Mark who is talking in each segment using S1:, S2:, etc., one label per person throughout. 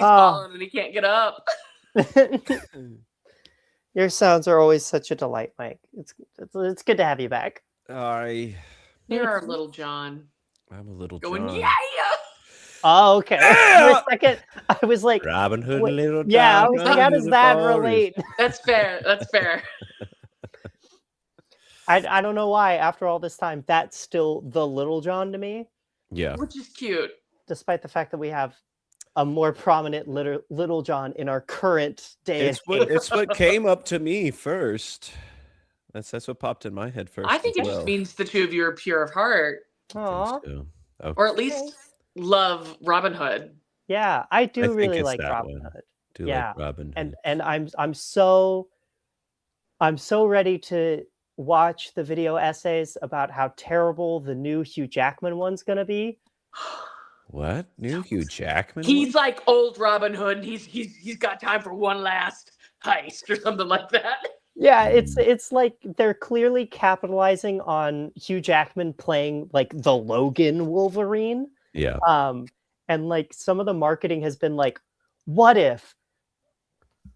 S1: falling and he can't get up.
S2: Your sounds are always such a delight, Mike. It's good to have you back.
S3: I
S1: You're our little John.
S3: I'm a little
S1: Going,
S3: John.
S1: yeah.
S2: Oh, okay. For a second, I was like,
S3: Robin Hood,
S2: wait,
S3: little John.
S2: yeah, I was like, how
S3: through
S2: does
S3: the
S2: that
S3: forest.
S2: relate?
S1: That's fair. That's fair.
S2: I don't know why. After all this time, that's still the Little John to me,
S3: Yeah.
S1: Which is cute.
S2: despite the fact that we have a more prominent Little John in our current day.
S3: It's what came up to me first. That's what popped in my head first.
S1: I think it just means the two of you are pure of heart,
S2: Aw.
S3: So. Okay.
S1: or at least love Robin Hood.
S2: Yeah, I do
S3: think
S2: really
S3: it's
S2: like
S3: that
S2: Robin
S3: one.
S2: Hood.
S3: Do
S2: Yeah,
S3: like Robin Hood.
S2: And I'm so ready to watch the video essays about how terrible the new Hugh Jackman one's gonna be.
S3: What? New Hugh Jackman?
S1: He's like old Robin Hood. And he's got time for one last heist or something like that.
S2: Yeah, it's like they're clearly capitalizing on Hugh Jackman playing like the Logan Wolverine.
S3: Yeah.
S2: And like some of the marketing has been like, what if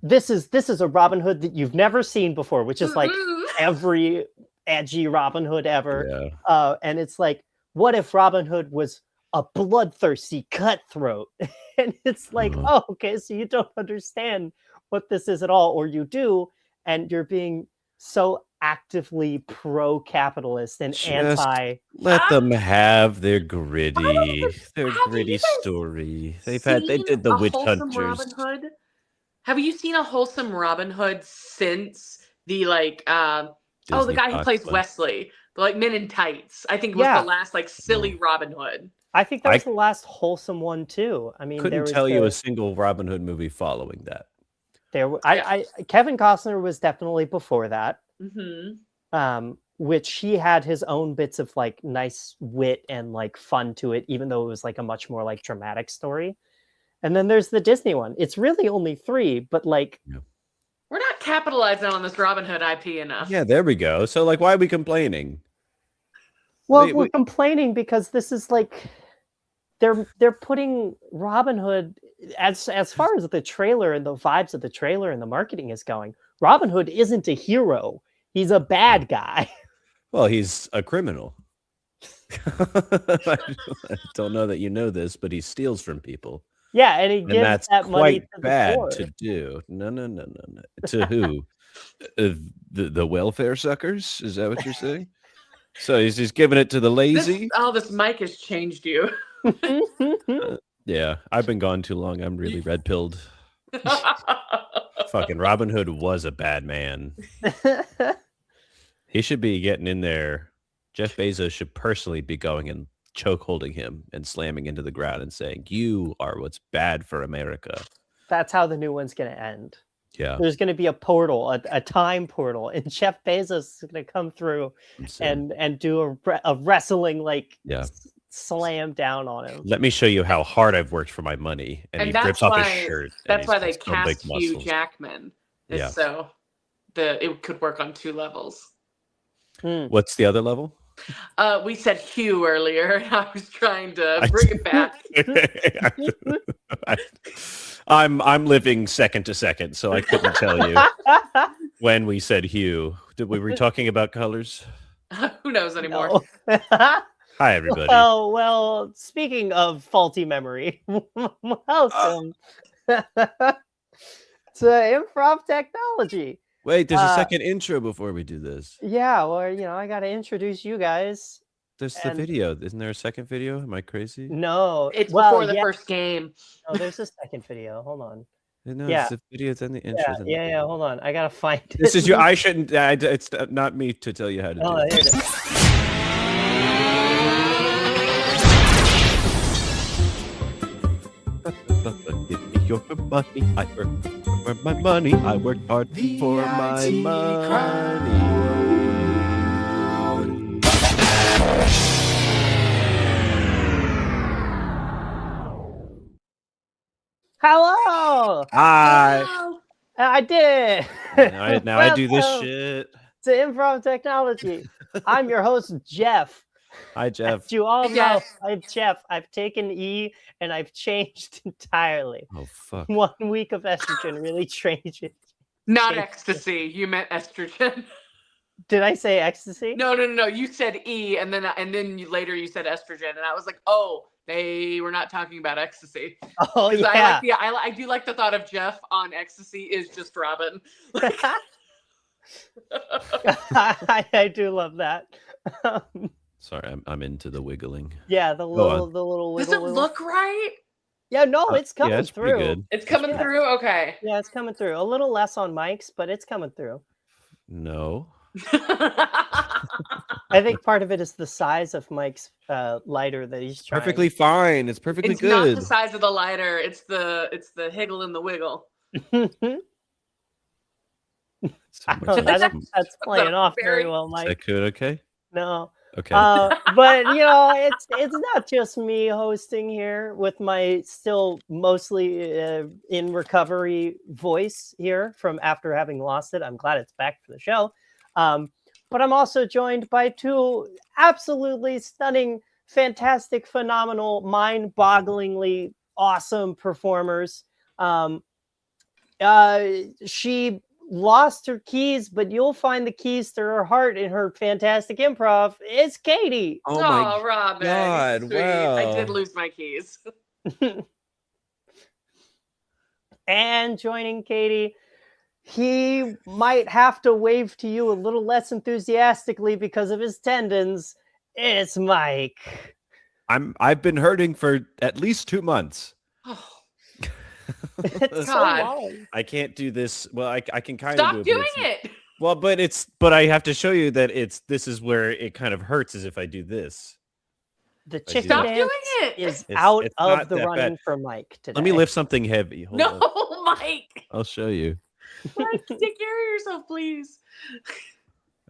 S2: this is a Robin Hood that you've never seen before, which is like every edgy Robin Hood ever.
S3: Yeah.
S2: And it's like, what if Robin Hood was a bloodthirsty cutthroat? And it's like, oh, okay, so you don't understand what this is at all, or you do, and you're being so actively pro-capitalist and
S3: Just
S2: anti.
S3: Let them have their gritty
S1: you guys
S3: story. They did the Witch Hunters.
S1: Robin Hood? Have you seen a wholesome Robin Hood since the like the
S3: Disney
S1: guy who plays
S3: one.
S1: Wesley, the like Men in Tights? I think was
S2: Yeah.
S1: the last like silly Robin Hood.
S2: I think that was the last wholesome one too. I mean, there
S3: Couldn't
S2: was
S3: tell you a single Robin Hood movie following that.
S2: Kevin Costner was definitely before that.
S1: Mm-hmm.
S2: Which he had his own bits of like nice wit and like fun to it, even though it was like a much more like dramatic story. And then there's the Disney one. It's really only 3, but like
S1: we're not capitalizing on this Robin Hood IP enough.
S3: Yeah, there we go. So like, why are we complaining?
S2: Well, we're complaining because this is like they're putting Robin Hood as far as the trailer and the vibes of the trailer and the marketing is going. Robin Hood isn't a hero. He's a bad guy.
S3: Well, he's a criminal. I don't know that you know this, but he steals from people.
S2: Yeah, and he gives
S3: that's
S2: that money
S3: quite
S2: to
S3: bad
S2: the poor.
S3: to do. No. To who? The welfare suckers? Is that what you're saying? So he's just giving it to the lazy?
S1: This mic has changed you.
S3: Yeah, I've been gone too long. I'm really red-pilled. Fucking Robin Hood was a bad man. He should be getting in there. Jeff Bezos should personally be going and choke holding him and slamming into the ground and saying, "You are what's bad for America."
S2: That's how the new one's going to end.
S3: Yeah.
S2: There's going to be a portal, a time portal, and Jeff Bezos is going to come through and do a wrestling like slam down on him.
S3: Let me show you how hard I've worked for my money. And he rips off his shirt.
S1: That's why they cast Hugh Jackman.
S3: Yeah.
S1: So it could work on 2 levels.
S3: What's the other level?
S1: We said Hugh earlier, and I was trying to bring it back.
S3: I'm living second to second, so I couldn't tell you when we said Hugh. Were we talking about colors?
S1: Who knows anymore?
S2: No.
S3: Hi, everybody.
S2: Well, speaking of faulty memory, welcome to Improv Technology.
S3: Wait, there's a second intro before we do this.
S2: Yeah, well, I got to introduce you guys.
S3: There's the video. Isn't there a second video? Am I crazy?
S2: No.
S1: It's before the first game.
S2: No, there's a second video. Hold on.
S3: No, it's the video, then the intro.
S2: Yeah, hold on. I got to find it.
S3: This is your, I shouldn't, it's not me to tell you how to do it.
S2: Here it is.
S3: Give me your money. I worked for my money. I worked hard for my money.
S2: Hello.
S3: Hi.
S2: I did it.
S3: Now I do this shit.
S2: To Improv Technology. I'm your host, Jeff.
S3: Hi, Jeff.
S2: As you all
S1: Hey,
S2: know,
S1: Jeff.
S2: I'm Jeff. I've taken E and I've changed entirely.
S3: Oh fuck.
S2: 1 week of estrogen really changes.
S1: Not
S2: Shake.
S1: ecstasy. You meant estrogen.
S2: Did I say ecstasy?
S1: No. You said E, and then later you said estrogen, and I was like, oh, they were not talking about ecstasy.
S2: Oh yeah.
S1: I do like the thought of Jeff on ecstasy is just Robin.
S2: I do love that.
S3: Sorry, I'm into the wiggling.
S2: Yeah, the
S3: on.
S2: little
S1: Does
S2: wiggle.
S1: it look right?
S2: Yeah, no, it's coming
S3: yeah, it's
S2: through.
S3: pretty good.
S1: It's coming
S2: Yeah.
S1: through. Okay.
S2: Yeah, it's coming through. A little less on Mike's, but it's coming through.
S3: No.
S2: I think part of it is the size of Mike's lighter that he's trying.
S3: Perfectly fine. It's perfectly
S1: It's not
S3: good.
S1: the size of the lighter. It's the higgle and the wiggle.
S3: So much
S2: that's playing off very
S1: very-
S2: well,
S3: Is
S2: Mike.
S3: that good? Okay.
S2: No.
S3: Okay.
S2: But it's not just me hosting here with my still mostly in recovery voice here from after having lost it. I'm glad it's back for the show. But I'm also joined by two absolutely stunning, fantastic, phenomenal, mind-bogglingly awesome performers. She lost her keys, but you'll find the keys to her heart in her fantastic improv. It's Katie.
S3: Oh my
S1: Robin.
S3: God,
S1: Sweet. I
S3: wow.
S1: did lose my keys.
S2: And joining Katie, he might have to wave to you a little less enthusiastically because of his tendons. It's Mike.
S3: I've been hurting for at least 2 months.
S1: Oh,
S2: It's so
S1: God.
S2: long.
S3: I can't do this. Well, I can kind
S1: stop
S3: of do
S1: doing
S3: it.
S1: it.
S3: Well, but I have to show you that this is where it kind of hurts is if I do this.
S2: The
S3: do
S2: chicken
S1: Stop
S3: that.
S2: dance
S1: doing it.
S2: is
S3: It's-
S2: out
S3: it's
S2: of
S3: not
S2: the
S3: that
S2: running
S3: bad.
S2: for Mike today.
S3: Let me lift something heavy. Hold
S1: No,
S3: on.
S1: Mike.
S3: I'll show you.
S1: Mike, take care of yourself, please.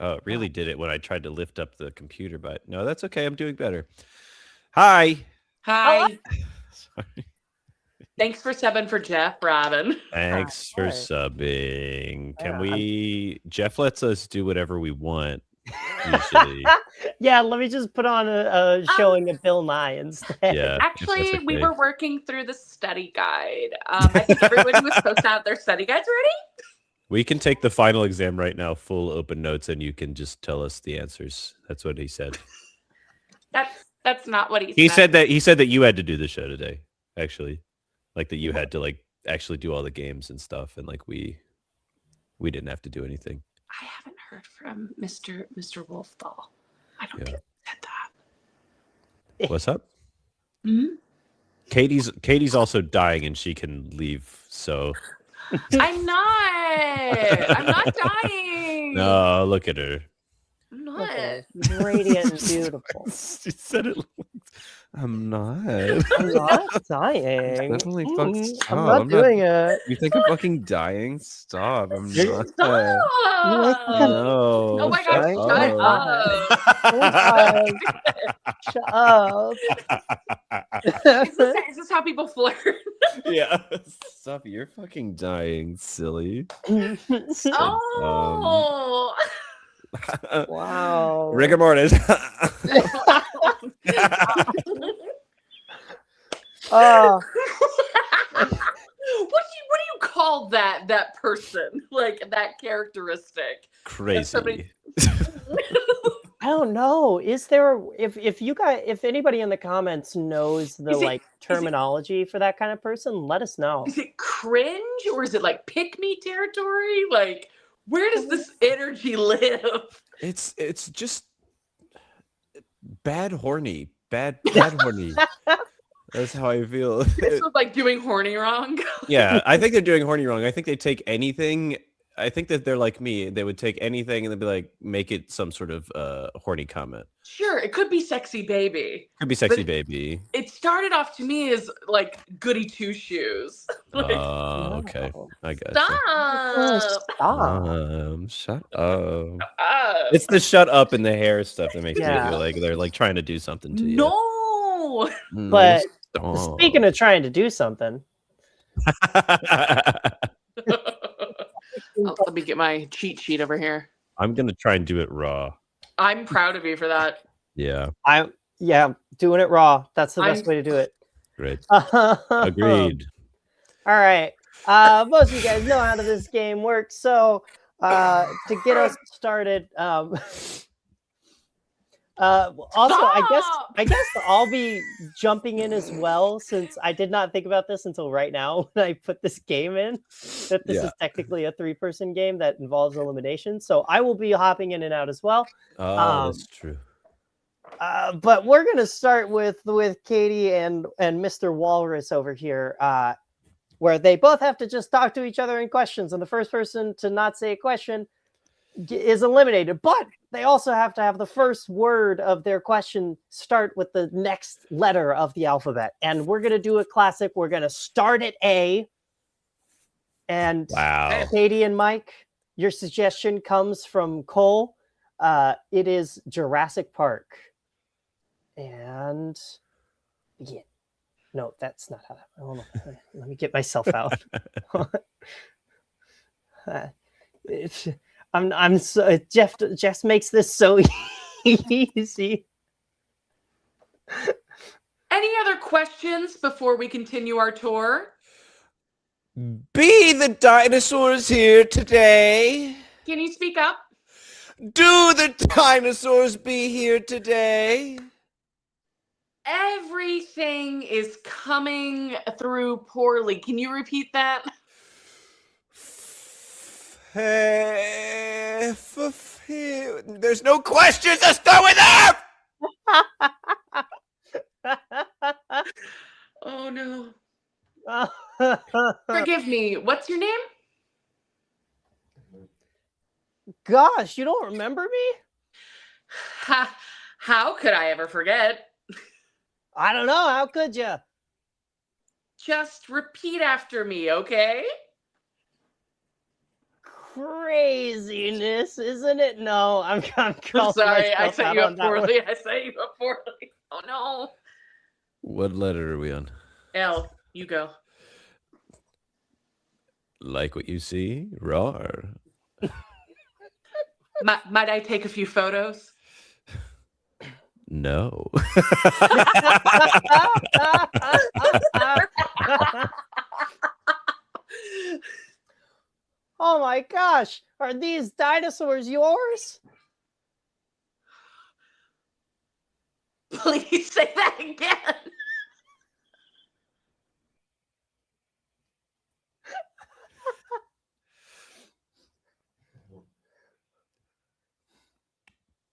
S3: Oh, it really did it when I tried to lift up the computer, but no, that's okay. I'm doing better. Hi.
S1: Hi.
S3: Sorry.
S1: Thanks for subbing for Jeff, Robin.
S3: Thanks for
S2: Hi.
S3: subbing. Can
S2: Yeah,
S3: we? Jeff lets us do whatever we want. Usually,
S2: Yeah, let me just put on a showing of Bill Nye instead.
S3: yeah. if
S1: Actually,
S3: that's
S1: we
S3: okay.
S1: were working through the study guide. I think everybody was supposed to have their study guides ready.
S3: We can take the final exam right now, full open notes, and you can just tell us the answers. That's what he said.
S1: That's not what he
S3: He
S1: said.
S3: said that you had to do the show today. Actually, like that you had to like actually do all the games and stuff, and like we didn't have to do anything.
S1: I haven't heard from Mr. Wolfthal. I don't
S3: Yeah.
S1: think he said that.
S3: What's up?
S1: Mhm.
S3: Katie's also dying, and she can leave. So
S1: I'm not dying.
S3: no, look at her.
S1: I'm
S2: Look
S1: not.
S2: at her, radiant and beautiful.
S3: She said it. I'm not.
S2: I'm not dying.
S4: Definitely fuck
S2: I'm
S4: stop.
S2: not
S4: I'm not-
S2: doing it.
S4: You think I'm fucking dying? Stop. I'm
S2: You're-
S4: not.
S1: Stop.
S3: No.
S1: Oh my gosh,
S2: shut
S1: shut
S2: up.
S1: up.
S2: Shut up.
S1: Is this how people flirt?
S3: Yeah.
S4: Stop. You're fucking dying, silly.
S1: Oh.
S2: Wow.
S3: Rigor mortis.
S2: Oh,
S1: What do you call that person? Like that characteristic?
S3: Crazy.
S1: somebody-
S2: I don't know. Is there if anybody in the comments knows the
S1: Is it-
S2: like terminology for that kind of person, let us know.
S1: Is it cringe or is it like pick me territory? Like where does this energy live?
S3: It's just bad horny. Bad horny. That's how I feel.
S1: This is like doing horny wrong.
S3: Yeah, I think they're doing horny wrong. I think they take anything. I think that they're like me. They would take anything and they'd be like, make it some sort of horny comment.
S1: Sure, it could be sexy baby.
S3: Could be sexy
S1: But-
S3: baby.
S1: It started off to me as like goody two shoes. Like,
S3: Okay.
S2: No.
S3: I got
S2: Oh,
S1: stop.
S2: stop.
S4: Shut up.
S3: It's the shut up and the hair stuff that makes
S2: Yeah.
S3: me feel like they're like trying to do something to you.
S1: No.
S2: But
S4: Stop.
S2: speaking of trying to do something,
S1: Oh, let me get my cheat sheet over here.
S3: I'm gonna try and do it raw.
S1: I'm proud of you for that.
S3: Yeah,
S2: doing it raw. That's the best
S1: I'm-
S2: way to do it.
S3: great.
S2: Agreed.
S3: Agreed.
S2: All right. Most of you guys know how this game works. So to get us started, also, I guess I'll be jumping in as well, since I did not think about this until right now when I put this game in, that this is technically a 3-person game that involves elimination. So I will be hopping in and out as well.
S3: Oh, that's true.
S2: But we're gonna start with Katie and Mr. Walrus over here, where they both have to just talk to each other in questions, and the first person to not say a question is eliminated. But they also have to have the first word of their question start with the next letter of the alphabet. And we're gonna do a classic. We're gonna start at A. And
S3: Wow.
S2: Katie and Mike, your suggestion comes from Cole. It is Jurassic Park. And begin. No, that's not how that. Hold on. Let me get myself out. I'm so Jeff makes this so easy.
S1: Any other questions before we continue our tour?
S4: Be the dinosaurs here today?
S1: Can you speak up?
S4: Do the dinosaurs be here today?
S1: Everything is coming through poorly. Can you repeat that?
S4: There's no questions. Let's go with that.
S1: Oh no. Forgive me. What's your name?
S2: Gosh, you don't remember me?
S1: How could I ever forget?
S2: I don't know. How could you?
S1: Just repeat after me, okay?
S2: Craziness, isn't it? No, I'm
S1: I'm
S2: calling
S1: sorry. I
S2: myself
S1: set
S2: out
S1: you
S2: on
S1: up
S2: that one.
S1: poorly. I set you up poorly. Oh no.
S3: What letter are we on?
S1: L, you go.
S3: Like what you see? Roar.
S1: Might I take a few photos?
S3: No.
S2: Oh my gosh, are these dinosaurs yours?
S1: Please say that again.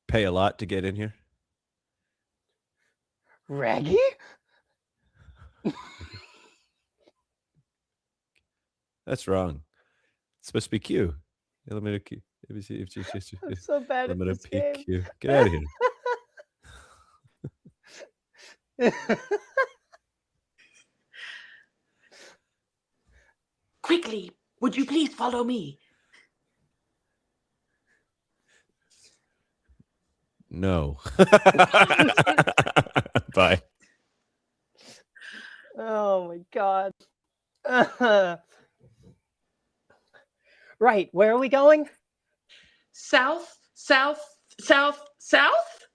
S3: Pay a lot to get in here?
S2: Raggy?
S3: That's wrong. It's supposed to be Q. Elemental Q.
S2: I'm so bad at
S3: Elemental
S2: this game.
S3: PQ. Get out of here.
S1: Quickly, would you please follow me?
S3: No. Bye.
S2: Oh my god. Right, where are we going?
S1: South, south, south, south?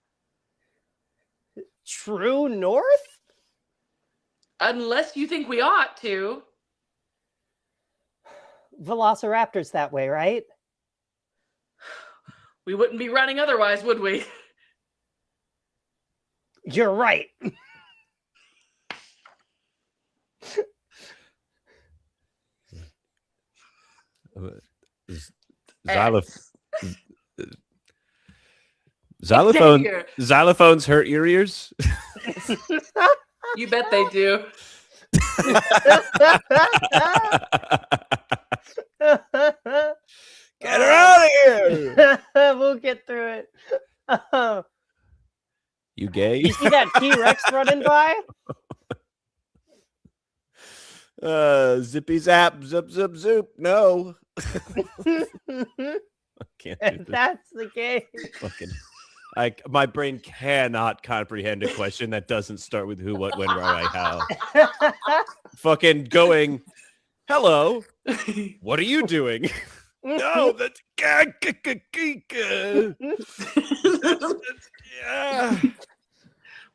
S2: True north?
S1: Unless you think we ought to.
S2: Velociraptor's that way, right?
S1: We wouldn't be running otherwise, would we?
S2: You're right.
S3: Xylophone.
S1: Xavier.
S3: Xylophones hurt your ears?
S1: You bet they do.
S4: Get her out of here.
S2: We'll get through it.
S3: You gay?
S2: You see that T-Rex running by?
S4: Zippy zap, zip, zip, zoop. No.
S3: I can't do
S2: And
S3: this.
S2: that's the game.
S3: Fucking, my brain cannot comprehend a question that doesn't start with who, what, when, why, how. Fucking going, hello, what are you doing?
S4: No, that's yeah.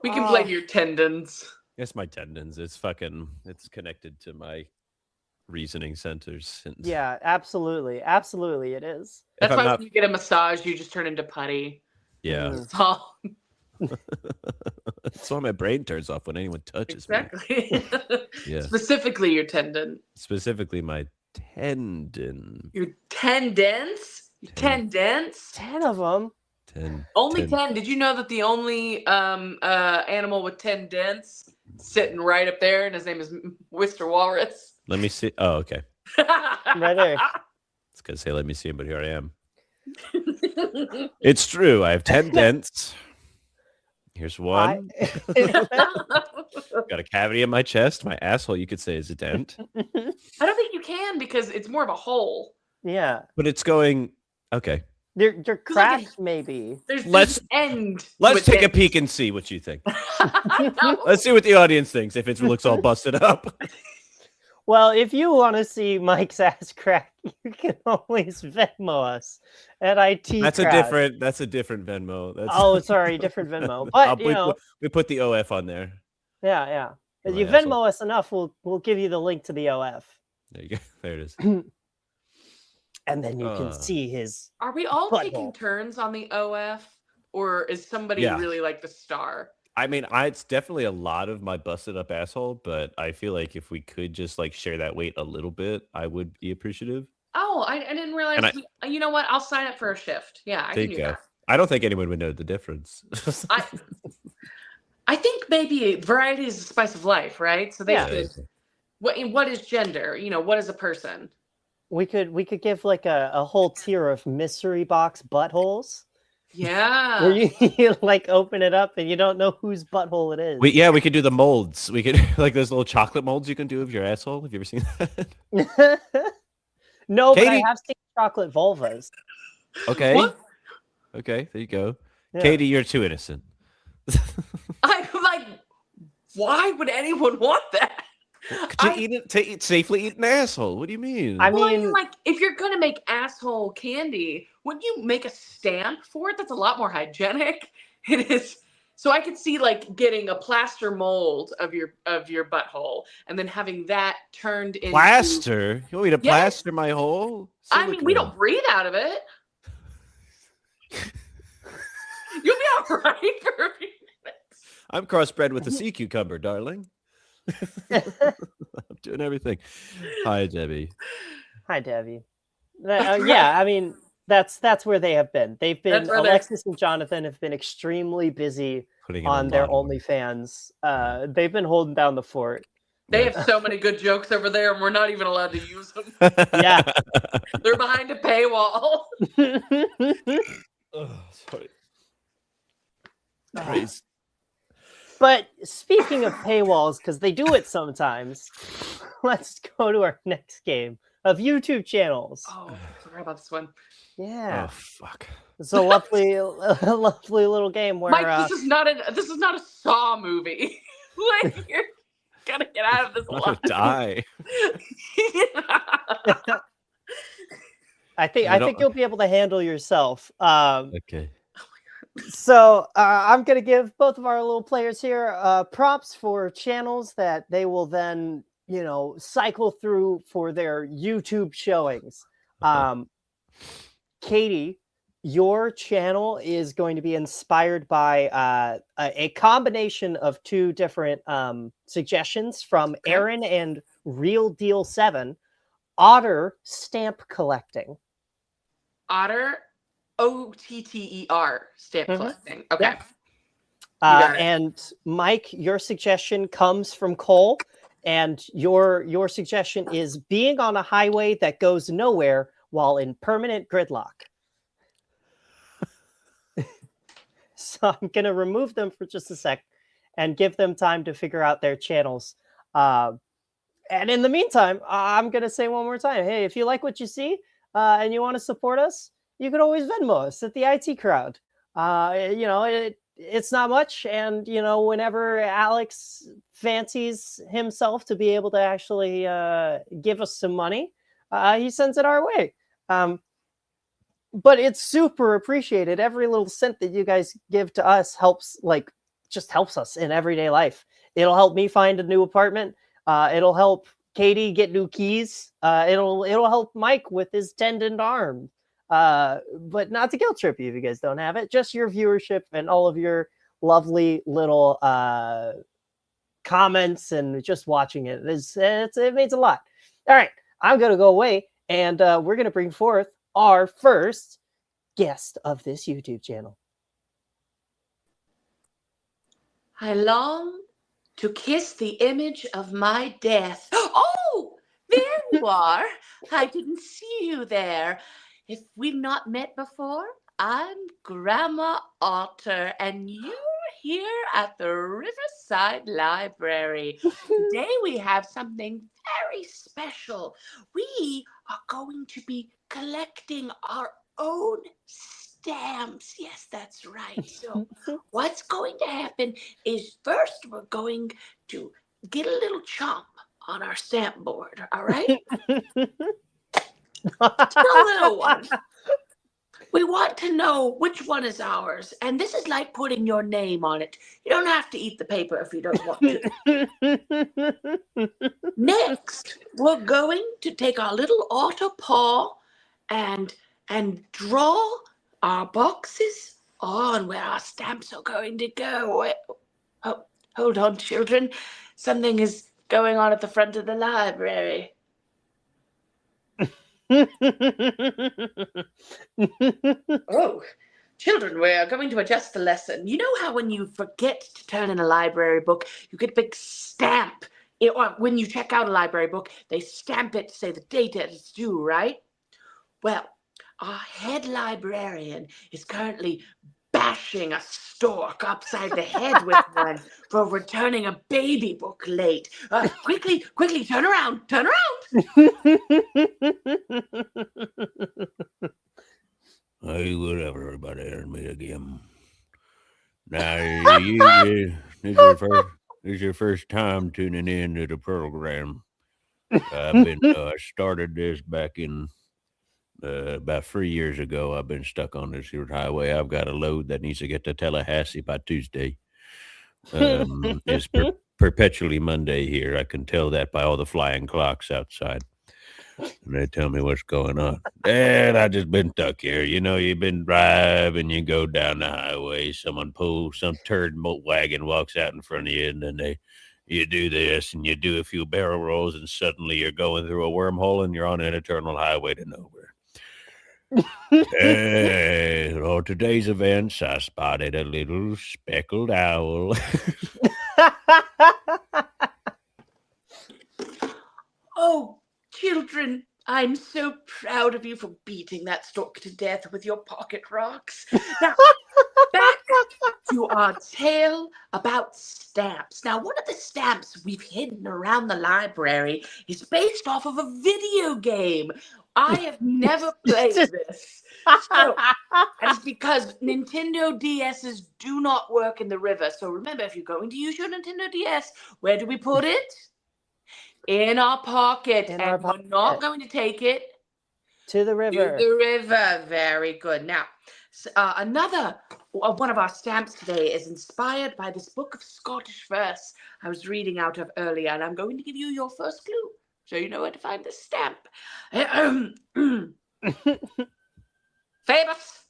S1: We can blame your tendons.
S3: It's my tendons. It's connected to my reasoning centers. And
S2: Yeah, absolutely. Absolutely, it is.
S3: if
S1: That's
S3: I'm
S1: why
S3: not,
S1: when you get a massage, you just turn into putty.
S3: yeah,
S2: Mm.
S1: That's all.
S3: that's why my brain turns off when anyone touches me.
S1: Exactly.
S3: Yeah,
S1: Specifically your tendon.
S3: specifically my tendon.
S1: Your tendons? Your tendons?
S2: 10 of them.
S1: Only 10. Did you know that the only animal with 10 dents sitting right up there, and his name is Mr. Walrus?
S3: Let me see. Oh, okay.
S2: Right there.
S3: It's gonna say let me see, but here I am. It's true. I have 10 dents. Here's one. Got a cavity in my chest. My asshole, you could say, is a dent.
S1: I don't think you can because it's more of a hole.
S2: Yeah.
S3: But it's going okay.
S2: They're cracked, maybe.
S1: There's
S3: Let's-
S1: an end.
S3: Let's
S1: with
S3: take a
S1: it.
S3: peek and see what you think.
S1: No.
S3: Let's see what the audience thinks. If it looks all busted up.
S2: Well, if you want to see Mike's ass crack, you can always Venmo us at IT.
S3: That's
S2: Crowd.
S3: a different Venmo. That's
S2: Oh, sorry, different Venmo. But you know,
S3: we put the OF on there.
S2: yeah. If
S3: My
S2: you
S3: asshole.
S2: Venmo us enough, we'll give you the link to the OF,
S3: There you go. There it is.
S2: and then you can see his.
S1: Are we all
S2: Butthole.
S1: taking turns on the OF, or is somebody
S3: Yeah.
S1: really like the star?
S3: I mean, it's definitely a lot of my busted up asshole, but I feel like if we could just like share that weight a little bit, I would be appreciative.
S1: Oh, I didn't realize.
S3: And
S1: You know what? I'll sign up for a shift. Yeah, I
S3: There
S1: can
S3: you
S1: do
S3: go.
S1: that.
S3: I don't think anyone would know the difference.
S1: I think maybe variety is the spice of life, right? So they
S2: Yeah.
S1: could. What is gender? You know, what is a person?
S2: We could give like a whole tier of mystery box buttholes
S1: Yeah.
S2: where you like open it up and you don't know whose butthole it is.
S3: we could do the molds. We could like those little chocolate molds you can do of your asshole. Have you ever seen that?
S2: No, but I
S3: Katie-
S2: have seen chocolate vulvas.
S3: Okay.
S1: What?
S3: Okay, there you go.
S2: Yeah.
S3: Katie, you're too innocent.
S1: I'm like, why would anyone want that?
S3: To safely eat an asshole. What do you mean?
S2: I
S1: Well,
S2: mean,
S1: like, if you're gonna make asshole candy, wouldn't you make a stamp for it? That's a lot more hygienic. It is. So I could see like getting a plaster mold of your butthole and then having that turned into
S3: Plaster? You want me to
S1: Yes.
S3: plaster my hole?
S1: I mean, we
S3: Silicone.
S1: don't breathe out of it. You'll be all right for a few minutes.
S3: I'm crossbred with a sea cucumber, darling. I'm doing everything. Hi, Debbie.
S2: hi, Debbie. Yeah, I mean, that's where they have been. They've been
S1: That's where they're-
S2: Alexis and Jonathan have been extremely busy
S3: Putting in a
S2: on their
S3: lot of work.
S2: OnlyFans. They've been holding down the fort.
S1: They have so many good jokes over there, and we're not even allowed to use them.
S2: Yeah.
S1: They're behind a paywall.
S3: Oh, sorry. Praise.
S2: But speaking of paywalls, because they do it sometimes, let's go to our next game of YouTube channels.
S1: Oh, I forgot about this one.
S2: Yeah,
S3: Oh, fuck.
S2: it's a lovely, lovely little game where
S1: Mike, this is not a Saw movie. Like, you're gonna get out of this
S3: I'm gonna
S1: line.
S3: die.
S2: I think you'll be able to handle yourself.
S3: Okay.
S2: So I'm going to give both of our little players here props for channels that they will then, cycle through for their YouTube showings. Katie, your channel is going to be inspired by a combination of two different suggestions from
S1: Okay.
S2: Aaron and Real Deal 7, Otter stamp collecting.
S1: Otter, OTTER, stamp
S2: Mhm.
S1: collecting. Okay.
S2: Yeah.
S1: got it.
S2: And Mike, your suggestion comes from Cole, and your suggestion is being on a highway that goes nowhere while in permanent gridlock. So I'm gonna remove them for just a sec and give them time to figure out their channels. And in the meantime, I'm gonna say one more time: hey, if you like what you see and you want to support us, you can always Venmo us at the IT Crowd. It's not much, and whenever Alex fancies himself to be able to actually give us some money, he sends it our way. But it's super appreciated. Every little cent that you guys give to us helps, like, just helps us in everyday life. It'll help me find a new apartment. It'll help Katie get new keys. It'll help Mike with his tendoned arm. But not to guilt trip you if you guys don't have it. Just your viewership and all of your lovely little comments and just watching it. It means a lot. All right, I'm gonna go away, and we're gonna bring forth our first guest of this YouTube channel.
S1: I long to kiss the image of my death. Oh, there you are. I didn't see you there. If we've not met before, I'm Grandma Otter, and you're here at the Riverside Library. Today we have something very special. We are going to be collecting our own stamps. Yes, that's right. So what's going to happen is first we're going to get a little chomp on our stamp board, all right? Just a little one. We want to know which one is ours, and this is like putting your name on it. You don't have to eat the paper if you don't want to. Next, we're going to take our little otter paw and draw our boxes on where our stamps are going to go. Oh, hold on, children. Something is going on at the front of the library. Oh, children, we're going to adjust the lesson. You know how when you forget to turn in a library book, you get a big stamp. Or when you check out a library book, they stamp it to say the date it's due, right? Well, our head librarian is currently bashing a stork upside the head with one for returning a baby book late. Quickly, turn around.
S4: Hey, whatever, everybody. Here's me again. Now, this is your first time tuning in to the program. I started this back in about 3 years ago. I've been stuck on this here highway. I've got a load that needs to get to Tallahassee by Tuesday. It's perpetually Monday here. I can tell that by all the flying clocks outside. And they tell me what's going on. And I just been stuck here. You know, you've been driving, you go down the highway, some turd wagon walks out in front of you, and then you do this and you do a few barrel rolls, and suddenly you're going through a wormhole and you're on an eternal highway to nowhere. On today's events, I spotted a little speckled owl.
S1: Oh, children, I'm so proud of you for beating that stork to death with your pocket rocks. Now, back to our tale about stamps. Now, one of the stamps we've hidden around the library is based off of a video game. I have never played this. So, and it's because Nintendo DSs do not work in the river. So remember, if you're going to use your Nintendo DS, where do we put it? In our pocket. We're not going to take it
S2: to the river.
S1: To the river. Very good. Now, another one of our stamps today is inspired by this book of Scottish verse I was reading out of earlier, and I'm going to give you your first clue so you know where to find this stamp. Famous,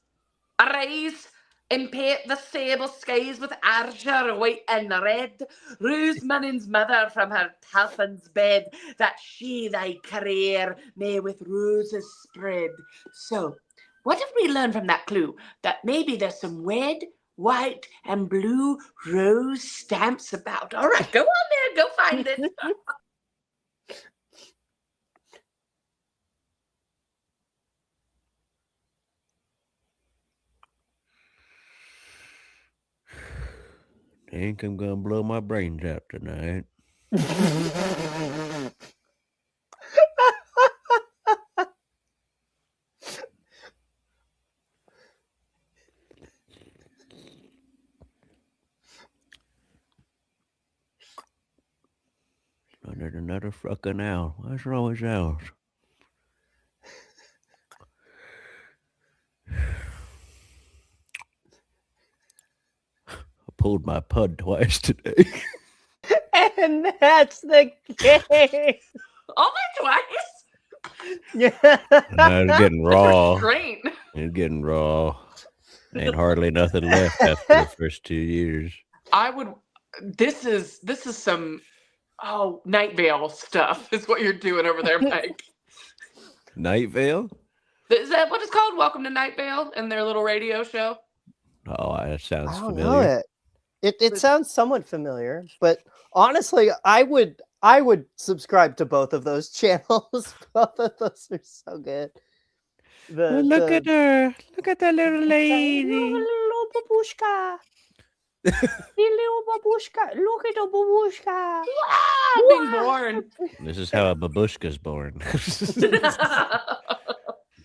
S1: arise, impate the sable skies with azure, white and red. Rouse Munin's mother from her palfrey's bed, that she thy career may with roses spread. So, what have we learned from that clue? That maybe there's some red, white, and blue rose stamps about. All right, go on there, go find it.
S4: I think I'm gonna blow my brains out tonight. There's another fucking owl. What's wrong with owls? pulled my pud twice today.
S2: And that's the game.
S1: Only twice.
S2: Yeah.
S4: I was getting raw.
S1: Restraint.
S4: It's getting raw. Ain't hardly nothing left after the first 2 years.
S1: I would. This is some Night Vale stuff. Is what you're doing over there, Mike.
S3: Night Vale?
S1: Is that what it's called? Welcome to Night Vale and their little radio show.
S4: Oh, that sounds
S2: I don't
S4: familiar.
S2: know it. It sounds somewhat familiar, but honestly, I would subscribe to both of those channels. Both of those are so good.
S4: Look at her. Look at that little lady.
S2: Little babushka. Little babushka. Look at the babushka.
S1: Ah, being born.
S4: This is how a babushka's born.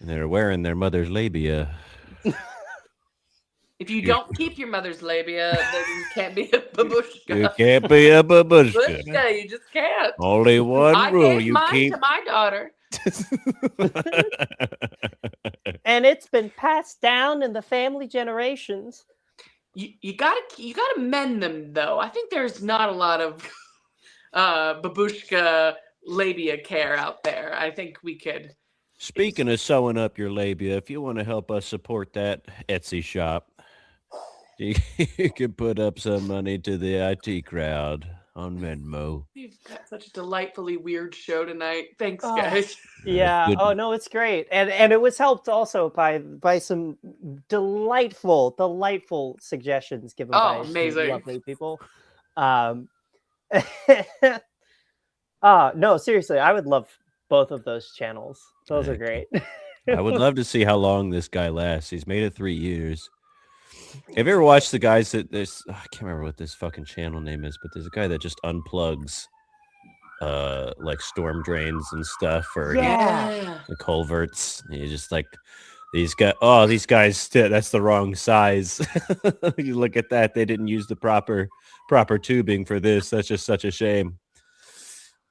S4: They're wearing their mother's labia.
S1: If you don't keep your mother's labia, then you can't be a babushka.
S4: You can't be a babushka.
S1: Babushka, you just can't.
S4: Only one
S1: I
S4: rule
S1: gave
S4: you
S1: mine
S4: keep.
S1: to my daughter.
S2: And it's been passed down in the family generations.
S1: You gotta mend them though. I think there's not a lot of babushka labia care out there. I think we could.
S4: Speaking of sewing up your labia, if you want to help us support that Etsy shop, you can put up some money to the IT crowd on Venmo.
S1: We've got such a delightfully weird show tonight. Thanks,
S2: Oh.
S1: guys.
S2: Yeah.
S4: Good.
S2: Oh no, it's great, and it was helped also by some delightful suggestions given by some
S1: amazing.
S2: lovely people. No, seriously, I would love both of those channels. Those are great.
S3: I would love to see how long this guy lasts. He's made it 3 years. Have you ever watched the guys that there's I can't remember what this fucking channel name is, but there's a guy that just unplugs like storm drains and stuff or
S2: Yeah.
S3: the culverts. And you just like these guys that's the wrong size. You look at that, they didn't use the proper tubing for this. That's just such a shame.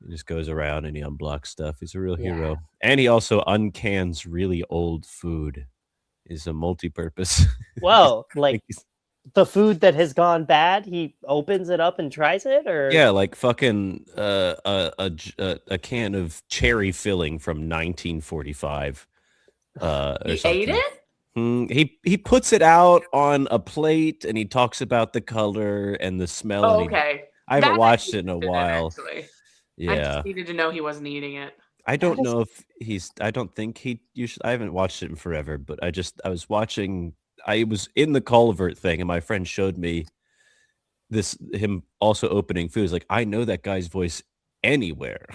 S3: He just goes around and he unblocks stuff. He's a real hero. And he also uncans really old food. He's a multi-purpose.
S2: Whoa, like the food that has gone bad, he opens it up and tries it, or
S3: yeah, like fucking a can of cherry filling from 1945. Or
S1: You
S3: something.
S1: ate it?
S3: He puts it out on a plate and he talks about the color and the smell.
S1: Oh,
S3: and
S1: okay.
S3: I haven't
S1: That
S3: watched
S1: I
S3: it in a
S1: needed
S3: while.
S1: Actually. I
S3: Yeah,
S1: just needed to know he wasn't eating it.
S3: I don't know if I don't think he usually. I haven't watched it in forever, but I was watching. I was in the culvert thing, and my friend showed me him also opening food. He's like, I know that guy's voice anywhere.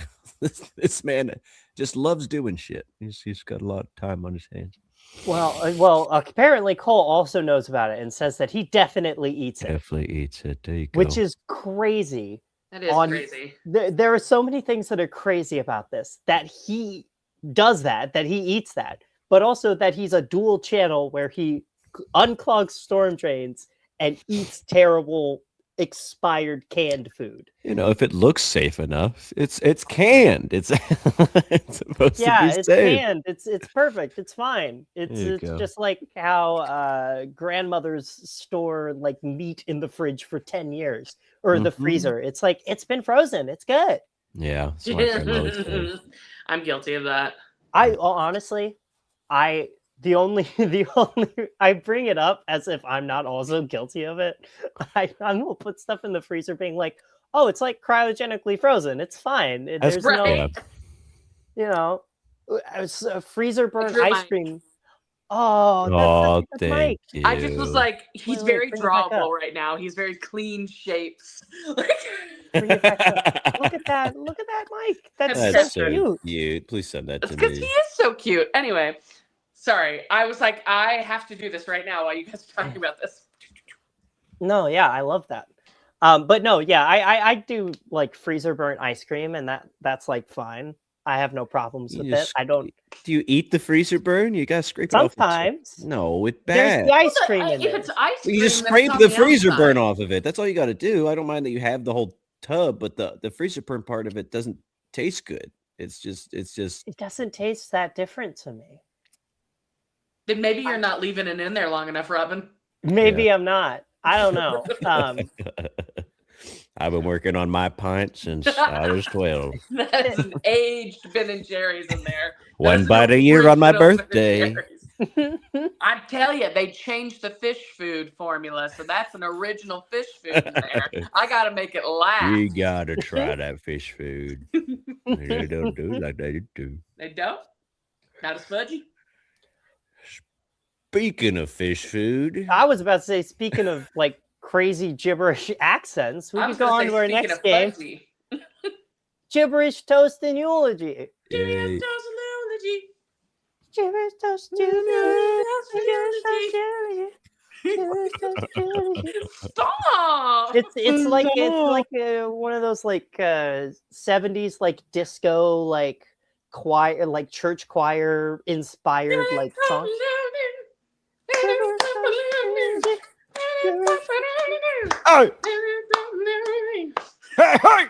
S3: This man just loves doing shit. He's got a lot of time on his hands.
S2: Well, apparently Cole also knows about it and says that he definitely eats it,
S4: Definitely eats it. There you go.
S2: which is crazy.
S1: That is crazy.
S2: There are so many things that are crazy about this, that he does that he eats that, but also that he's a dual channel where he unclogs storm drains and eats terrible expired canned food.
S3: You know, if it looks safe enough, it's canned. It's supposed to be
S2: It's
S3: safe.
S2: canned. It's perfect. It's fine.
S3: There you
S2: It's
S3: go.
S2: just like how grandmothers store like meat in the fridge for 10 years or the
S3: Mhm.
S2: freezer. It's like it's been frozen. It's good.
S3: Yeah, that's what my friend always says.
S1: I'm guilty of that.
S2: Honestly, the only I bring it up as if I'm not also guilty of it. I will put stuff in the freezer being like, oh, it's like cryogenically frozen. It's fine.
S3: That's
S2: There's
S1: right.
S2: no,
S3: Yeah.
S2: you know, freezer burn
S1: your
S2: ice
S1: mic.
S2: cream. Oh,
S3: Oh,
S2: that's
S3: thank
S2: Mike.
S3: you.
S1: I just was like, he's
S2: Wait,
S1: very
S2: bring it back
S1: drawable
S2: up.
S1: right now. He's very clean shapes.
S2: Bring it back up. Look at that. Look at that, Mike. That's
S3: That's
S2: so
S3: so
S2: cute.
S3: cute. Please send that
S1: It's
S3: to
S1: because he
S3: me.
S1: is so cute. Anyway, sorry. I was like, I have to do this right now while you guys are talking about this.
S2: No, yeah, I love that. But no, yeah, I do like freezer burnt ice cream, and that's like fine. I have no problems
S3: You
S2: with it.
S3: just-
S2: I don't.
S3: Do you eat the freezer burn? You gotta scrape it off.
S2: Sometimes
S3: No, it's
S2: there's
S3: bad.
S2: the ice cream in
S1: If
S2: there.
S1: it's ice cream,
S3: You just
S1: that's
S3: scrape
S1: on
S3: the freezer burn
S1: outside.
S3: off of it. That's all you got to do. I don't mind that you have the whole tub, but the freezer burn part of it doesn't taste good. It's just
S2: It doesn't taste that different to me.
S1: Then maybe you're not leaving it in there long enough, Robin.
S2: Maybe I'm not. I don't know.
S3: I've been working on my pint since I was 12.
S1: That's an aged Ben and Jerry's in there.
S3: One
S1: Those
S3: bite
S1: are
S3: a year on my
S1: original Ben and
S3: birthday.
S1: Jerry's. I tell you, they changed the fish food formula, so that's an original fish food in there. I gotta make it last.
S4: You gotta try that fish food. They don't do it like they do.
S1: They don't? Not as fudgy?
S4: Speaking of fish food,
S2: I was about to say, speaking of like crazy gibberish accents, we
S1: I
S2: could
S1: was
S2: go
S1: gonna
S2: on
S1: say,
S2: to our
S1: speaking
S2: next
S1: of
S2: game.
S1: fuzzy.
S2: Gibberish, toast, and eulogy.
S1: Cheerios, toast, and eulogy.
S2: Gibberish, toast, eulogy. Gibberish, toast, eulogy.
S1: Stop!
S2: It's like one of those like 70s like disco like choir like church choir inspired like songs.
S3: Oh, hey, hey!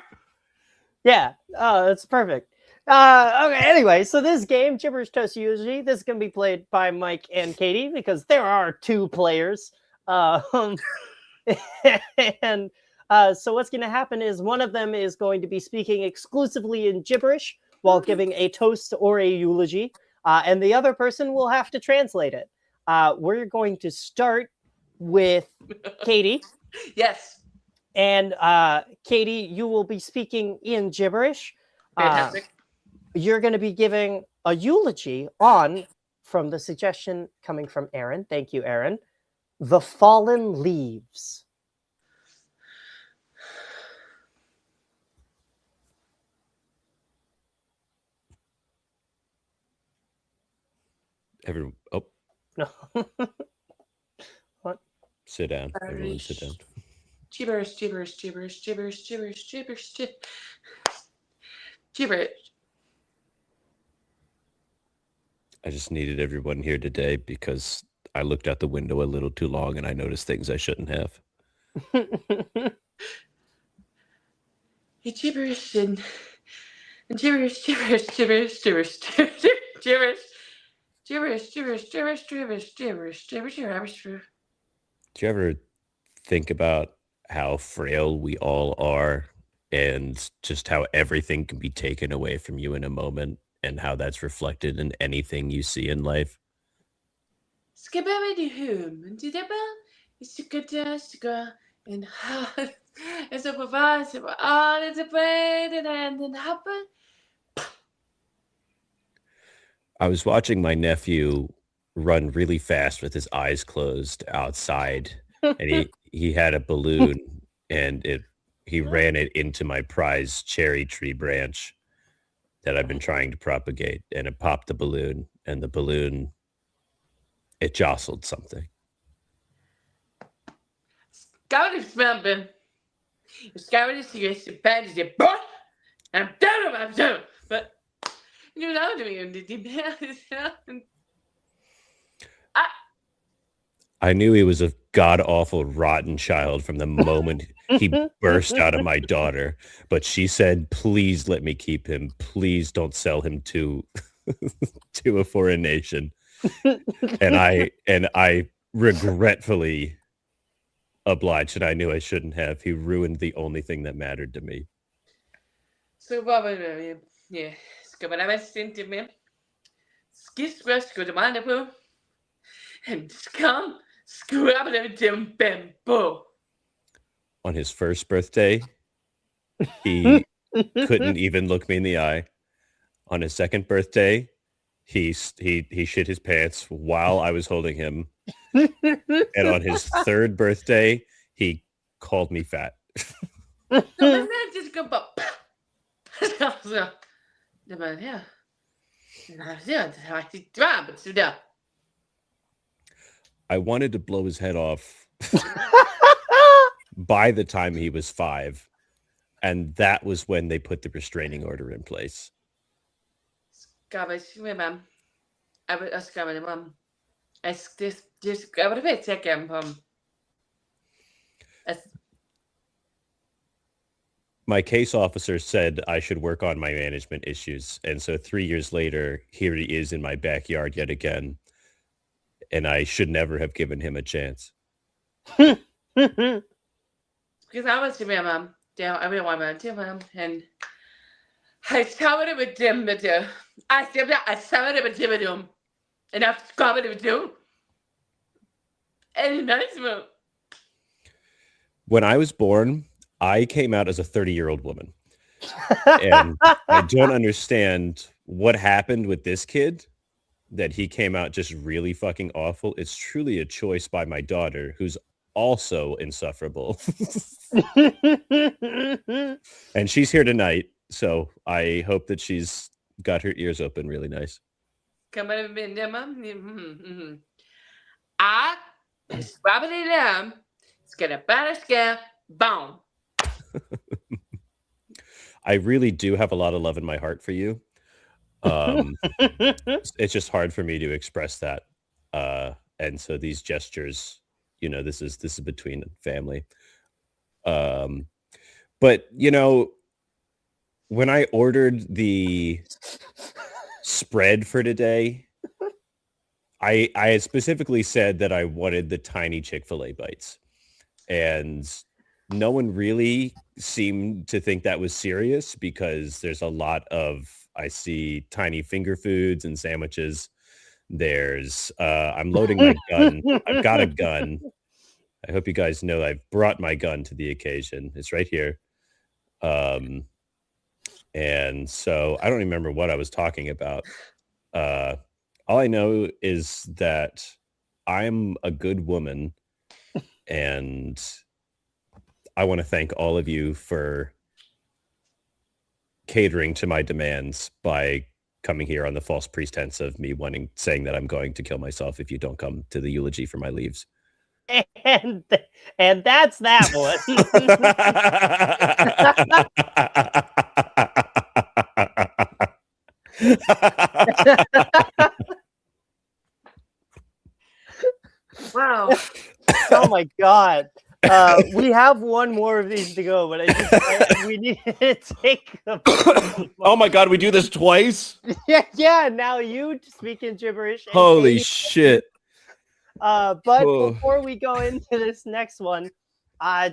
S2: Yeah, that's perfect. Okay, anyway, so this game, Gibberish Toast Eulogy, this is going to be played by Mike and Katie because there are 2 players. And so what's going to happen is one of them is going to be speaking exclusively in gibberish while giving a toast or a eulogy, and the other person will have to translate it. We're going to start with Katie.
S1: Yes.
S2: And Katie, you will be speaking in gibberish.
S1: Fantastic.
S2: You're going to be giving a eulogy on, from the suggestion coming from Aaron. Thank you, Aaron. The Fallen Leaves.
S3: Oh,
S2: No. What?
S3: sit down. Everyone sit down.
S1: Gibberish, gibberish, gibberish, gibberish, gibberish, gibberish, gibberish.
S3: I just needed everyone here today because I looked out the window a little too long and I noticed things I shouldn't have.
S1: Gibberish and gibberish, gibberish, gibberish, gibberish, gibberish, gibberish, gibberish, gibberish, gibberish, gibberish, gibberish, gibberish, gibberish.
S3: Do you ever think about how frail we all are and just how everything can be taken away from you in a moment and how that's reflected in anything you see in life? I was watching my nephew run really fast with his eyes closed outside, and he had a balloon, and he ran it into my prize cherry tree branch that I've been trying to propagate, and it popped the balloon, and the balloon, it jostled something.
S1: I'm done, but you know to me.
S3: I knew he was a god-awful, rotten child from the moment he burst out of my daughter. But she said, please let me keep him. Please don't sell him to a foreign nation. And I regretfully obliged, and I knew I shouldn't have. He ruined the only thing that mattered to me.
S1: So, yeah. And come.
S3: On his first birthday, he couldn't even look me in the eye. On his second birthday, he shit his pants while I was holding him. And on his third birthday, he called me fat. I wanted to blow his head off by the time he was 5, and that was when they put the restraining order in place. My case officer said I should work on my management issues, and so 3 years later, here he is in my backyard yet again, and I should never have given him a chance.
S1: Because I was to be a mom. Down, I mean, I'm to mom. And I saw it with them, but I said that I saw it with them. And I've covered it with you. And nice move.
S3: When I was born, I came out as a 30-year-old woman. And I don't understand what happened with this kid, that he came out just really fucking awful. It's truly a choice by my daughter, who's also insufferable. And she's here tonight, so I hope that she's got her ears open really nice.
S1: Come on, mom. I is probably them. It's gonna better scare. Boom.
S3: I really do have a lot of love in my heart for you. It's just hard for me to express that. And so these gestures, you know, this is between family. But you know, when I ordered the spread for today, I had specifically said that I wanted the tiny Chick-fil-A bites, and no one really seemed to think that was serious, because there's a lot of, I see tiny finger foods and sandwiches. There's I'm loading my gun. I've got a gun. I hope you guys know I've brought my gun to the occasion. It's right here. And so I don't remember what I was talking about. All I know is that I'm a good woman, and I want to thank all of you for catering to my demands by coming here on the false pretense of me saying that I'm going to kill myself if you don't come to the eulogy for my leaves.
S2: And that's that one.
S1: Wow.
S2: Oh my god. We have one more of these to go, but we need to take a
S3: Oh my god, we do this twice?
S2: yeah, now you speaking gibberish.
S3: Holy shit.
S2: But before we go into this next one,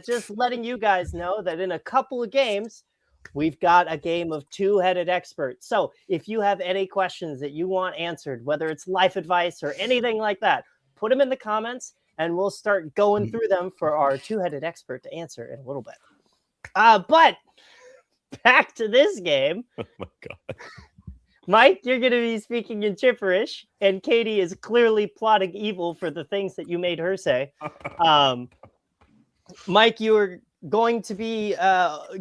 S2: just letting you guys know that in a couple of games, we've got a game of two-headed experts. So if you have any questions that you want answered, whether it's life advice or anything like that, put them in the comments, and we'll start going through them for our two-headed expert to answer in a little bit. But back to this game.
S3: Oh my god.
S2: Mike, you're going to be speaking in gibberish, and Katie is clearly plotting evil for the things that you made her say. Mike, you are going to be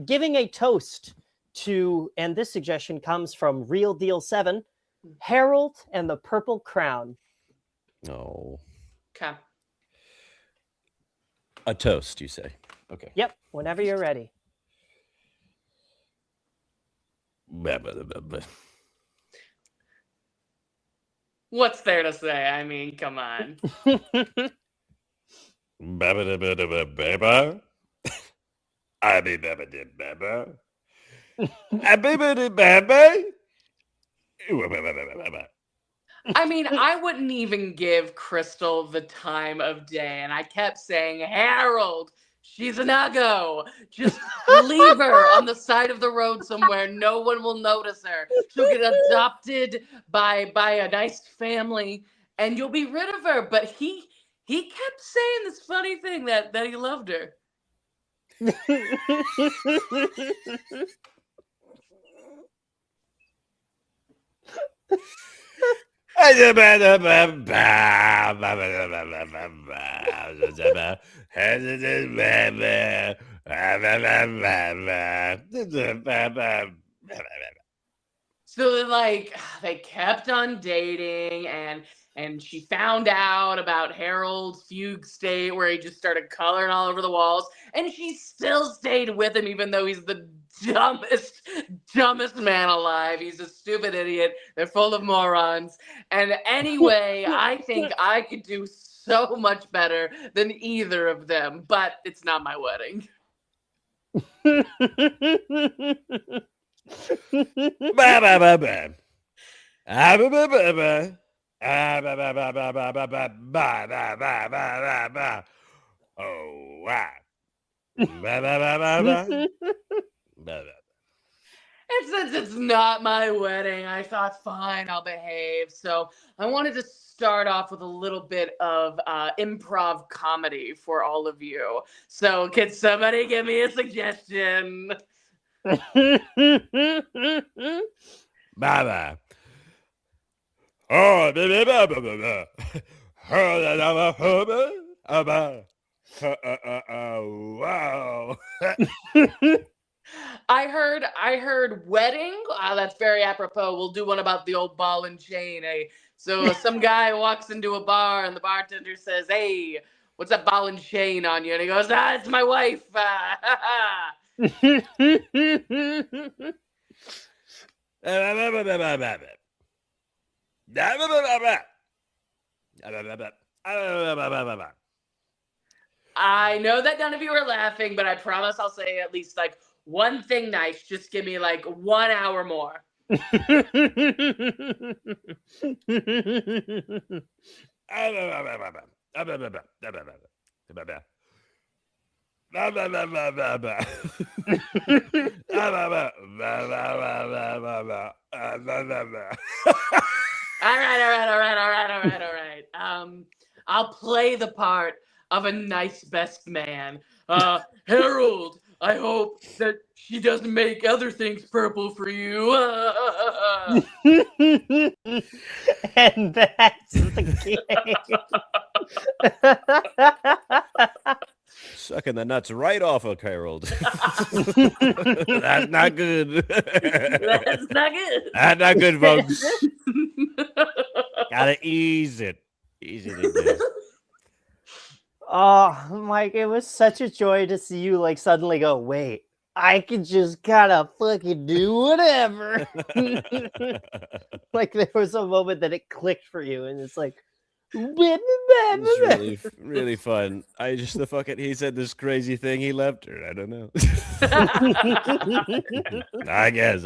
S2: giving a toast to, and this suggestion comes from Real Deal 7, Harold and the Purple Crown.
S3: No.
S1: Okay.
S3: A toast, you say? Okay.
S2: Yep, whenever you're ready.
S1: What's there to say? I mean, come on. I mean, I wouldn't even give Crystal the time of day, and I kept saying, Harold, she's an uggo. Just leave her on the side of the road somewhere. No one will notice her. She'll get adopted by a nice family, and you'll be rid of her. But he kept saying this funny thing that he loved her. So then, like, they kept on dating, and she found out about Harold's fugue state where he just started coloring all over the walls, and she still stayed with him even though he's the dumbest man alive. He's a stupid idiot. They're full of morons. And anyway, I think I could do so much better than either of them, but it's not my wedding.
S4: Oh, wow. Ba, ba, ba, ba, ba. Ba, ba.
S1: And since it's not my wedding, I thought, fine, I'll behave. So I wanted to start off with a little bit of improv comedy for all of you. So can somebody give me a suggestion?
S4: Ba, ba. Oh, ba, ba, ba, ba, ba, ba. Oh, da, da, ba, ba, ba, ah, ba. Wow.
S1: I heard wedding. That's very apropos. We'll do one about the old ball and chain. So some guy walks into a bar and the bartender says, "Hey, what's that ball and chain on you?" And he goes, "It's my wife." I know that none of you are laughing, but I promise I'll say at least like one thing nice. Just give me like 1 hour more. All right. I'll play the part of a nice best man. Harold, I hope that she doesn't make other things purple for you.
S2: And that's the game.
S3: Sucking the nuts right off of Harold.
S4: That's not good.
S1: That's not good.
S4: That's not good, folks. Gotta ease it. Ease it in there.
S2: Oh, Mike, it was such a joy to see you like suddenly go, wait, I can just kind of fucking do whatever. Like there was a moment that it clicked for you, and it's like,
S3: It was really, really fun. He said this crazy thing. He left her. I don't know. I guess.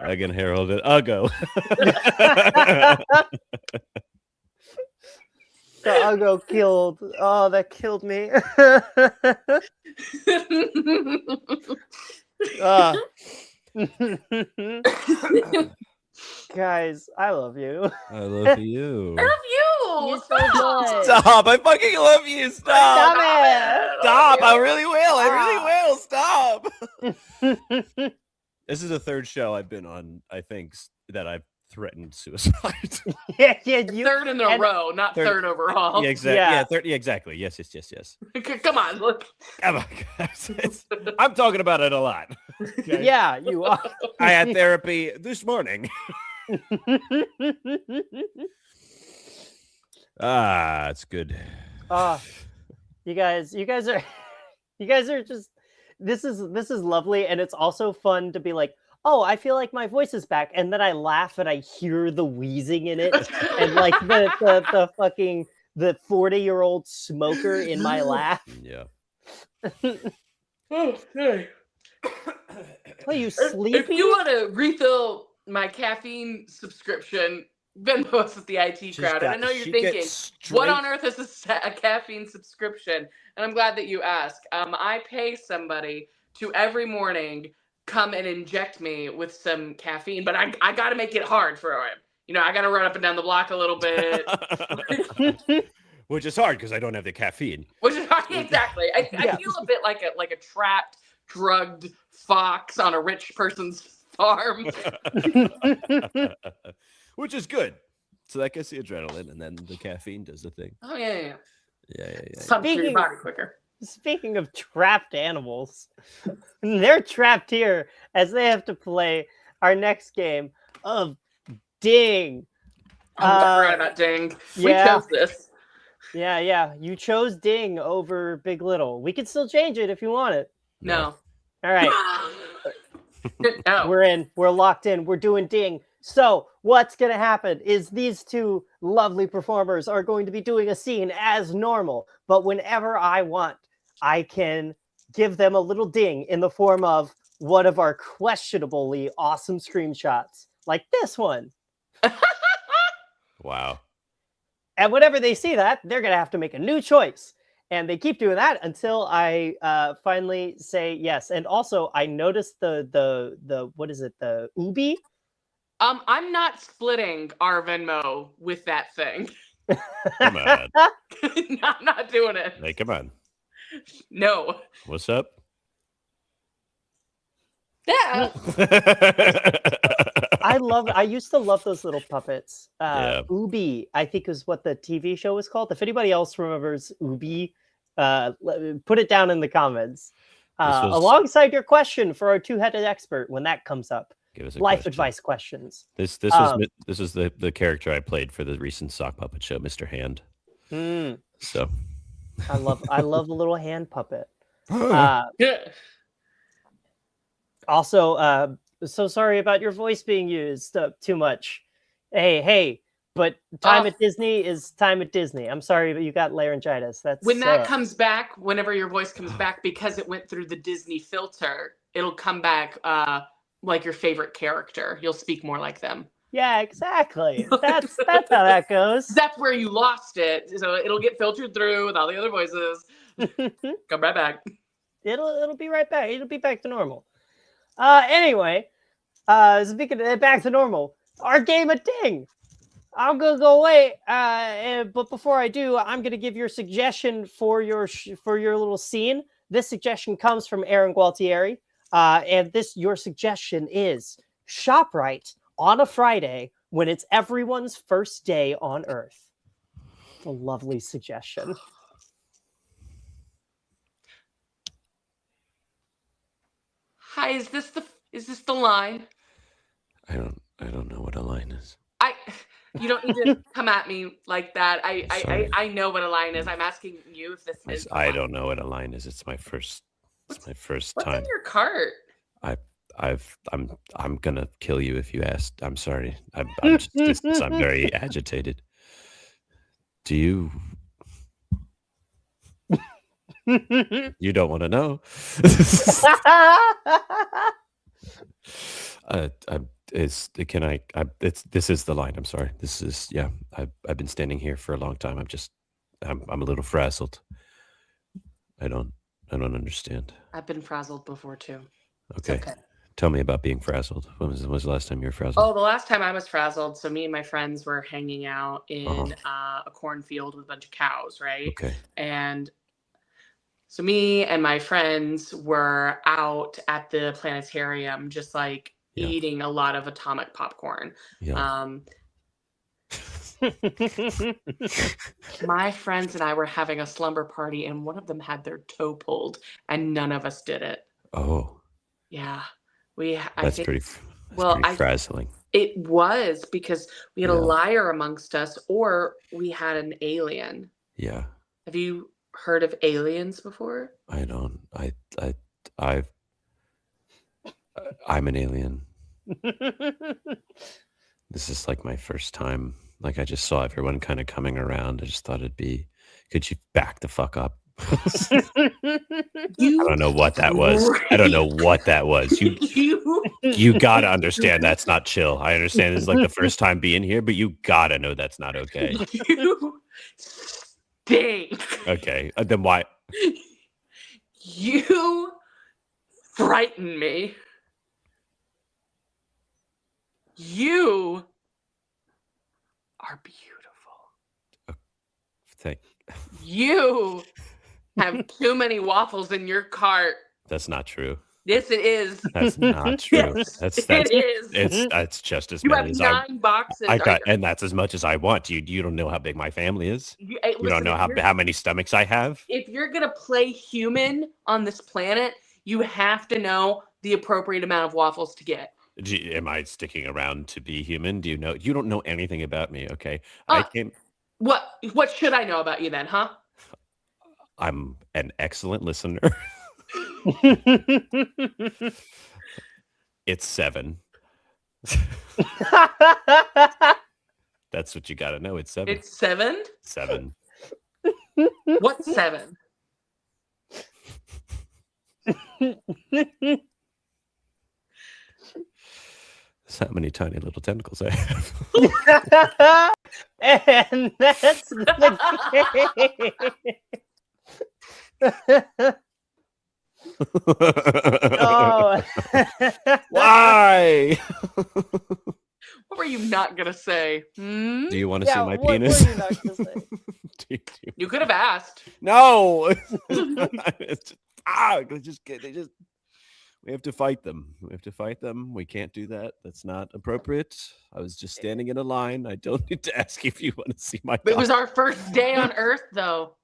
S3: Again, Harold. I'll go.
S2: the Uggo killed. Oh, that killed me. Guys, I love you.
S3: I love you.
S1: I love you.
S2: You're so good.
S3: Stop! I fucking love you. Stop!
S2: Stop it.
S3: Stop! I really will. I really will. Stop. This is the third show I've been on. I think that I've threatened suicide.
S2: Yeah, you.
S1: Third in a row, not third overall.
S3: Yeah, exactly.
S2: Yeah.
S3: Yeah, third. Yeah, exactly. Yes.
S1: Come on, look.
S3: Come on, guys. I'm talking about it a lot. Okay?
S2: Yeah, you are.
S3: I had therapy this morning. It's good.
S2: You guys are just. This is lovely, and it's also fun to be like, oh, I feel like my voice is back, and then I laugh and I hear the wheezing in it, and like the fucking the 40-year-old smoker in my laugh.
S3: Yeah.
S1: Okay.
S2: Oh, you sleepy?
S1: If you want to refill my caffeine subscription, Venmo us at the IT crowd. And I know you're thinking, what on earth is a caffeine subscription? And I'm glad that you asked. I pay somebody to every morning come and inject me with some caffeine, but I got to make it hard for him. You know, I got to run up and down the block a little bit.
S3: Which is hard because I don't have the caffeine.
S1: Which is hard, exactly. I feel a bit like a trapped, drugged fox on a rich person's farm.
S3: Which is good. So that gets the adrenaline, and then the caffeine does the thing.
S1: Oh, yeah.
S3: Yeah.
S1: Something through your body quicker.
S2: Speaking of trapped animals, they're trapped here as they have to play our next game of Ding.
S1: Oh, I forgot about Ding. We chose this.
S2: Yeah. You chose Ding over Big Little. We can still change it if you want it.
S1: No.
S2: All right.
S1: No.
S2: We're locked in. We're doing Ding. So what's going to happen is these two lovely performers are going to be doing a scene as normal. But whenever I want, I can give them a little ding in the form of one of our questionably awesome screenshots, like this one.
S3: Wow.
S2: And whenever they see that, they're going to have to make a new choice. And they keep doing that until I finally say yes. And also, I noticed the what is it? The Ubi.
S1: I'm not splitting our Venmo with that thing.
S4: Come on.
S1: I'm not doing it.
S4: Hey, come on.
S1: No.
S4: What's up?
S1: Yeah.
S2: I used to love those little puppets.
S4: Yeah.
S2: Ubi, I think is what the TV show was called. If anybody else remembers Ubi, put it down in the comments. Alongside your question for our two-headed expert when that comes up.
S3: Give us a
S2: Life
S3: question.
S2: advice questions.
S3: This was the character I played for the recent sock puppet show, Mr. Hand. So
S2: I love the little hand puppet.
S1: Yeah.
S2: Also, so sorry about your voice being used too much. Hey, but time at Disney is time at Disney. I'm sorry, but you got laryngitis. That's
S1: When that comes back, whenever your voice comes back, because it went through the Disney filter, it'll come back like your favorite character. You'll speak more like them.
S2: Yeah, exactly. That's how that goes.
S1: That's where you lost it. So it'll get filtered through with all the other voices. Come right back.
S2: It'll be right back. It'll be back to normal. Anyway, speaking of back to normal, our game of Ding. I'm gonna go away, but before I do, I'm gonna give your suggestion for your little scene. This suggestion comes from Aaron Gualtieri, and your suggestion is ShopRite on a Friday when it's everyone's first day on Earth. A lovely suggestion.
S1: Hi, is this the line?
S3: I don't know what a line is.
S1: You don't need to come at me like that. I know what a line is. I'm asking you if this is.
S3: I don't know what a line is. It's my first
S1: What's
S3: time.
S1: in your cart?
S3: I'm gonna kill you if you ask. I'm sorry. I'm very agitated. Do you? You don't want to know. This is the line. I'm sorry. This is I've been standing here for a long time. I'm a little frazzled. I don't understand.
S1: I've been frazzled before too.
S3: Okay.
S1: Okay.
S3: Tell me about being frazzled. When was the last time you were frazzled?
S1: Oh, the last time I was frazzled. So me and my friends were hanging out in a cornfield with a bunch of cows, right?
S3: Okay.
S1: And so me and my friends were out at the planetarium, just like eating a lot of atomic popcorn.
S3: Yeah.
S1: My friends and I were having a slumber party, and one of them had their toe pulled, and none of us did it.
S3: Oh.
S1: Yeah,
S3: That's pretty frazzling.
S1: It was because we had a liar amongst us, or we had an alien.
S3: Yeah.
S1: Have you heard of aliens before?
S3: I don't. I'm an alien. This is like my first time. Like I just saw everyone kind of coming around. I just thought it'd be. Could you back the fuck up? I don't know what that was. I don't know what that was. You gotta understand that's not chill. I understand it's like the first time being here, but you gotta know that's not okay.
S1: You stink.
S3: Okay, then why?
S1: You frighten me. You are beautiful. You have too many waffles in your cart.
S3: That's not true.
S1: Yes, it is.
S3: That's not true.
S1: Yes,
S3: That's
S1: it is.
S3: That's just as
S1: You
S3: many
S1: have
S3: as
S1: 9 boxes.
S3: I got, and that's as much as I want. You don't know how big my family is. You don't know how many stomachs I have.
S1: If you're gonna play human on this planet, you have to know the appropriate amount of waffles to get.
S3: Am I sticking around to be human? Do you know? You don't know anything about me. Okay,
S1: What should I know about you then, huh?
S3: I'm an excellent listener. It's 7. That's what you got to know. It's 7.
S1: It's 7?
S3: 7.
S1: What's 7?
S3: That's how many tiny little tentacles I have.
S2: And that's the game. Oh.
S3: Why?
S1: What were you not gonna say? Hmm?
S3: Do you want to
S2: Yeah,
S3: see my
S2: what were
S3: penis?
S2: you not gonna say?
S1: You could have asked.
S3: No. We have to fight them. We can't do that. That's not appropriate. I was just standing in a line. I don't need to ask if you want to see my.
S1: It was our first day on Earth, though.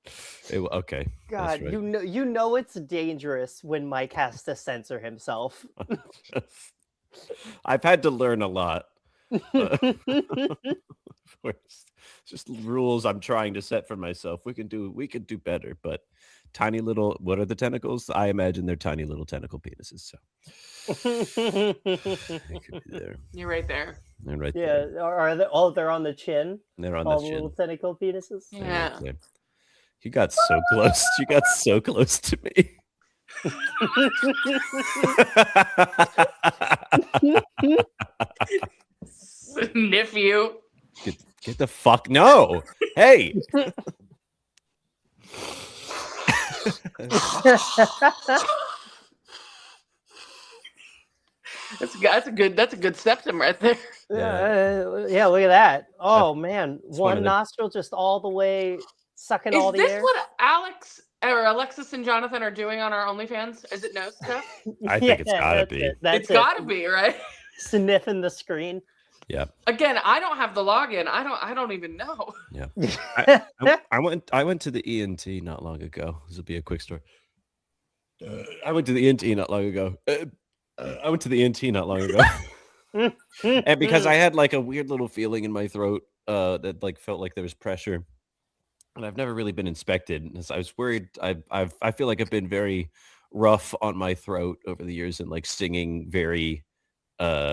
S3: Okay.
S2: God,
S3: right.
S2: you know it's dangerous when Mike has to censor himself.
S3: I've had to learn a lot. It's just rules I'm trying to set for myself. We can do better, but tiny little, what are the tentacles? I imagine they're tiny little tentacle penises. So they could be there.
S1: You're right there.
S3: They're right
S2: Yeah,
S3: there.
S2: are they? They're on the chin.
S3: They're on
S2: All
S3: the
S2: the little
S3: chin.
S2: tentacle penises.
S3: They're right
S1: Yeah.
S3: there. You got so close. You got so close to me.
S1: Sniff you.
S3: Get the fuck no. Hey.
S1: That's a good septum right there.
S2: Yeah, look at that. Oh man,
S3: one
S2: one
S3: of the-
S2: nostril just all the way sucking all
S1: Is
S2: the
S1: this
S2: air.
S1: what Alex or Alexis and Jonathan are doing on our OnlyFans? Is it nose stuff?
S3: I think it's gotta
S2: that's
S3: be.
S2: it, that's
S1: It's
S2: it.
S1: gotta be, right?
S2: Sniffing the screen.
S1: Again, I don't have the login. I don't even know.
S3: I went to the ENT not long ago. This will be a quick story. I went to the ENT not long ago. And because I had like a weird little feeling in my throat that like felt like there was pressure, and I've never really been inspected. And so I was worried. I feel like I've been very rough on my throat over the years and like singing very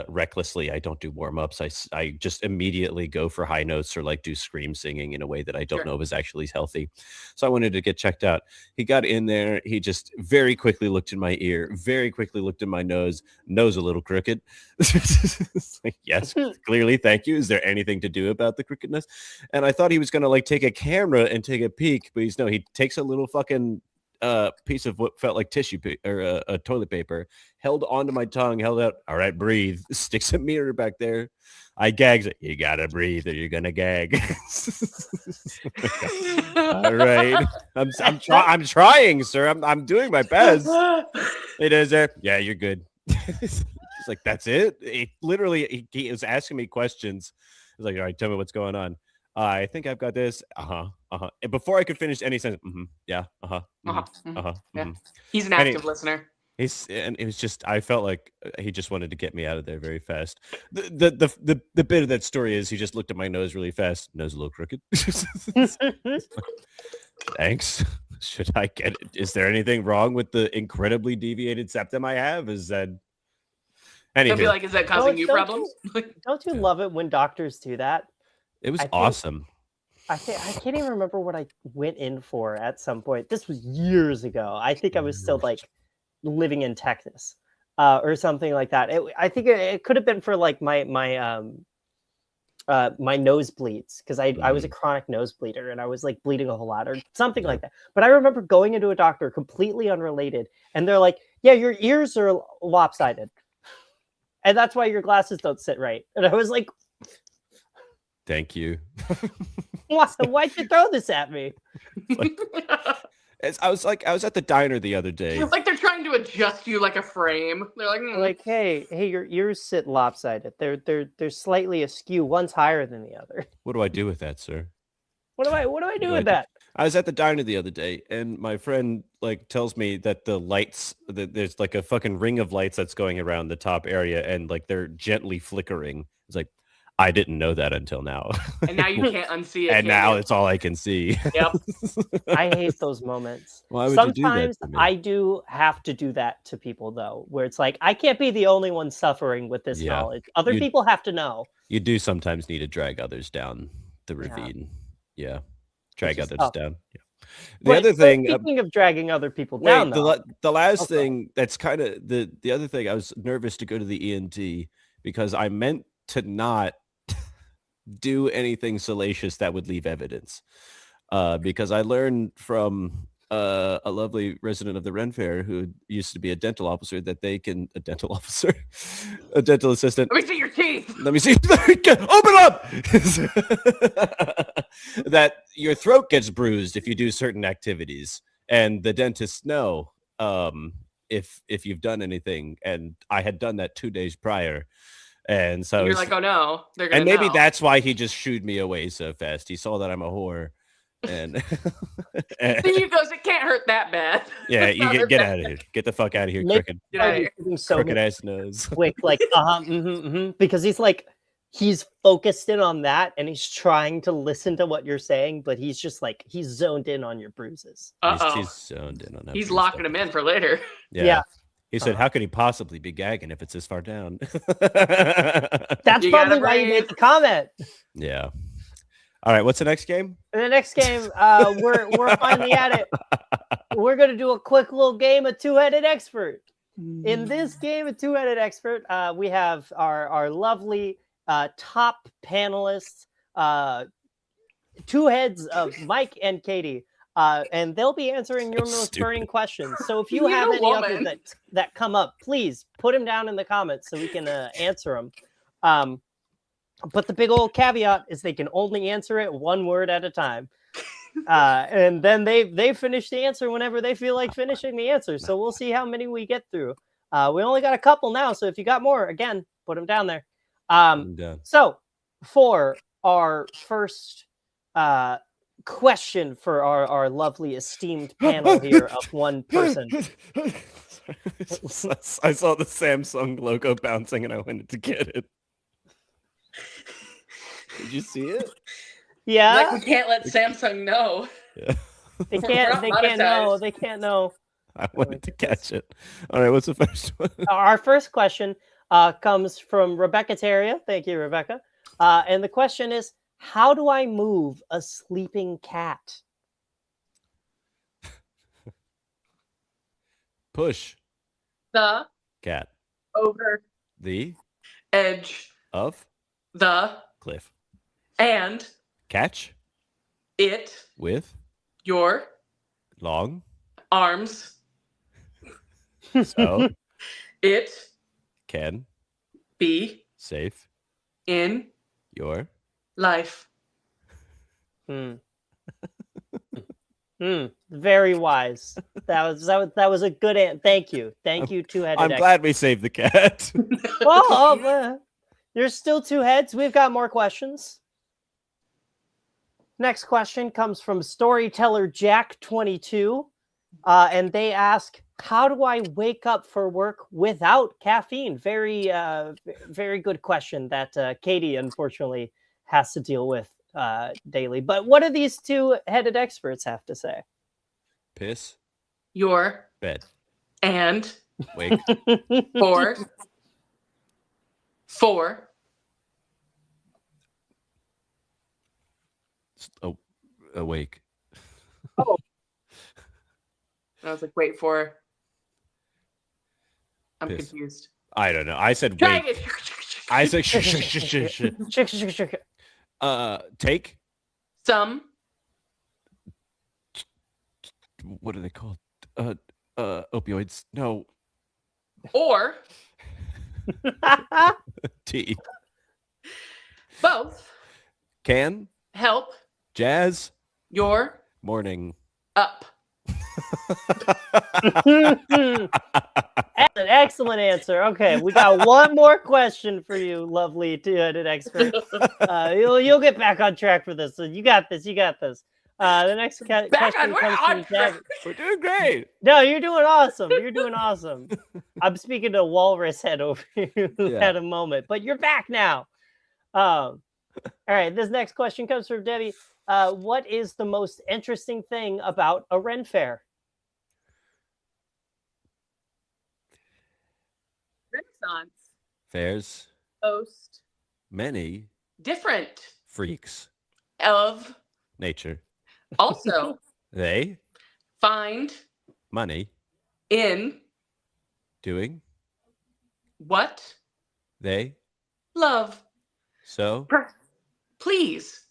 S3: recklessly. I don't do warm-ups. I just immediately go for high notes or like do scream singing in a way that I don't
S1: Sure.
S3: know is actually healthy. So I wanted to get checked out. He got in there. He just very quickly looked in my ear, very quickly looked in my nose a little crooked. It's like, yes, clearly, thank you. Is there anything to do about the crookedness? And I thought he was gonna like take a camera and take a peek, but he takes a little fucking piece of what felt like tissue or a toilet paper, held onto my tongue, held out. All right, breathe. Sticks a mirror back there. I gags it. You gotta breathe, or you're gonna gag. All right, I'm trying, sir. I'm doing my best. It is there. Yeah, you're good. He's like, that's it. He was asking me questions. He's like, all right, tell me what's going on. I think I've got this. And before I could finish any sentence, yeah,
S1: Yeah. He's an active listener.
S3: And it was just, I felt like he just wanted to get me out of there very fast. The bit of that story is he just looked at my nose really fast. Nose a little crooked. Thanks. Should I get it? Is there anything wrong with the incredibly deviated septum I have? Is that
S1: I'd be like, is that causing you
S2: don't
S1: problems?
S2: Don't you love it when doctors do that?
S3: it was
S2: I think-
S3: awesome.
S2: I can't even remember what I went in for at some point. This was years ago. I think I was still like living in Texas or something like that. I think it could have been for like my nosebleeds because I was a chronic nosebleeder and I was like bleeding a whole lot or something like that. But I remember going into a doctor completely unrelated and they're like, yeah, your ears are lopsided. And that's why your glasses don't sit right. And I was like,
S3: Thank you.
S2: why'd you throw this at me?
S3: I was at the diner the other day.
S1: Like they're trying to adjust you like a frame. They're like,
S2: Like, hey, your ears sit lopsided. They're slightly askew. One's higher than the other.
S3: What do I do with that, sir?
S2: What do I do
S3: do I
S2: with
S3: do?
S2: that?
S3: I was at the diner the other day, and my friend like tells me that the lights, that there's like a fucking ring of lights that's going around the top area, and like they're gently flickering. It's like, I didn't know that until now.
S1: and now you can't unsee it.
S3: And
S1: can
S3: now
S1: you?
S3: it's all I can see.
S1: Yep.
S2: I hate those moments.
S3: Why would
S2: Sometimes
S3: you do that to me?
S2: I do have to do that to people though, where it's like I can't be the only one suffering with this
S3: Yeah.
S2: knowledge. Other
S3: You-
S2: people have to know.
S3: You do sometimes need to drag others down the
S2: Yeah.
S3: ravine. Yeah. Drag
S2: is
S3: others
S2: tough.
S3: down. Yeah. The
S2: But
S3: other thing,
S2: speaking of dragging other people down,
S3: wait,
S2: though,
S3: the last
S2: Okay.
S3: thing that's kind of the other thing, I was nervous to go to the ENT because I meant to not do anything salacious that would leave evidence. Because I learned from a lovely resident of the Ren Fair who used to be a dental officer that they can a dental assistant.
S1: Let me see your teeth.
S3: Let me see. Open up. That your throat gets bruised if you do certain activities, and the dentists know if you've done anything. And I had done that 2 days prior, and so
S1: And you're like, oh no, they're gonna
S3: and maybe
S1: know.
S3: that's why he just shooed me away so fast. He saw that I'm a whore, and
S1: Then he goes, it can't hurt that bad.
S3: yeah,
S1: It's
S3: you
S1: not
S3: get
S1: hurt
S3: get
S1: that
S3: out of here.
S1: bad.
S3: Get the fuck out of here,
S2: Nick-
S3: crooked,
S1: Get out of here.
S2: Doing so
S3: crooked ass nose.
S2: quick, like because he's focused in on that, and he's trying to listen to what you're saying, but he's just like he's zoned in on your bruises.
S1: Uh-oh.
S3: He's zoned in on that.
S1: He's
S3: bruise
S1: locking
S3: stuff.
S1: him in for later.
S2: Yeah.
S3: He said, "How could he possibly be gagging if it's this far down?"
S2: That's
S1: You
S2: probably
S1: gotta
S2: why you made
S1: breathe.
S2: the comment.
S3: Yeah. All right. What's the next game?
S2: In the next game, we're finally at it. We're gonna do a quick little game of Two-Headed Expert. In this game of Two-Headed Expert, we have our lovely top panelists, two heads of Mike and Katie, and they'll be answering your most
S3: Stupid.
S2: burning questions. So if you
S1: You're
S2: have
S1: a
S2: any others
S1: woman.
S2: that come up, please put them down in the comments so we can answer them. But the big old caveat is they can only answer it one word at a time. And then they finish the answer whenever they feel like finishing the answer. So we'll see how many we get through. We only got a couple now, so if you got more, again, put them down there.
S3: I'm done.
S2: So for our first question for our lovely esteemed panel here of one person.
S3: I saw the Samsung logo bouncing and I wanted to get it. Did you see it?
S2: Yeah,
S1: Like, we can't let Samsung know.
S3: Yeah.
S2: they
S1: We're
S2: can't
S1: not
S2: know.
S1: monetized.
S2: They can't know.
S3: I wanted to catch it. All right, what's the first one?
S2: Our first question comes from Rebecca Terrier. Thank you, Rebecca. And the question is, how do I move a sleeping cat?
S3: Push
S1: The
S3: cat.
S1: over
S3: The
S1: edge,
S3: of
S1: the
S3: cliff.
S1: and
S3: Catch
S1: it
S3: with
S1: your
S3: long.
S1: arms.
S3: So
S1: It
S3: can
S1: be
S3: safe
S1: in
S3: your
S1: life.
S2: Very wise. That was a good answer. Thank you, two-headed.
S3: I'm glad we saved the cat.
S2: Well, there's still two heads. We've got more questions. Next question comes from Storyteller Jack 22, and they ask, "How do I wake up for work without caffeine?" Very, very good question that Katie unfortunately has to deal with daily. But what do these two-headed experts have to say?
S3: Piss.
S1: Your
S3: Bed.
S1: and
S3: Wake.
S1: for
S3: Oh, awake.
S1: I was like, wait for. I'm
S3: Piss.
S1: confused.
S3: I don't know. I said
S1: Try
S3: wake.
S1: it.
S3: I said shh. Take.
S1: Some
S3: What are they called? Opioids. No.
S1: or
S3: Tea.
S1: both
S3: Can.
S1: help
S3: Jazz.
S1: your
S3: Morning.
S1: up.
S2: An excellent answer. Okay, we got one more question for you, lovely two-headed expert. You'll get back on track for this. So you got this. The next
S1: Back
S2: question
S1: on, we're
S2: comes
S1: on
S2: from Jag.
S3: We're doing great.
S2: No, you're doing awesome. I'm speaking to Walrus Head over here who
S3: Yeah.
S2: had a moment, but you're back now. All right, this next question comes from Debbie. What is the most interesting thing about a Ren Fair?
S1: Renaissance.
S3: Fairs.
S1: Host.
S3: Many
S1: Different
S3: freaks.
S1: of
S3: Nature.
S1: also
S3: They.
S1: find
S3: Money.
S1: in
S3: Doing.
S1: what
S3: They.
S1: love.
S3: So
S1: Please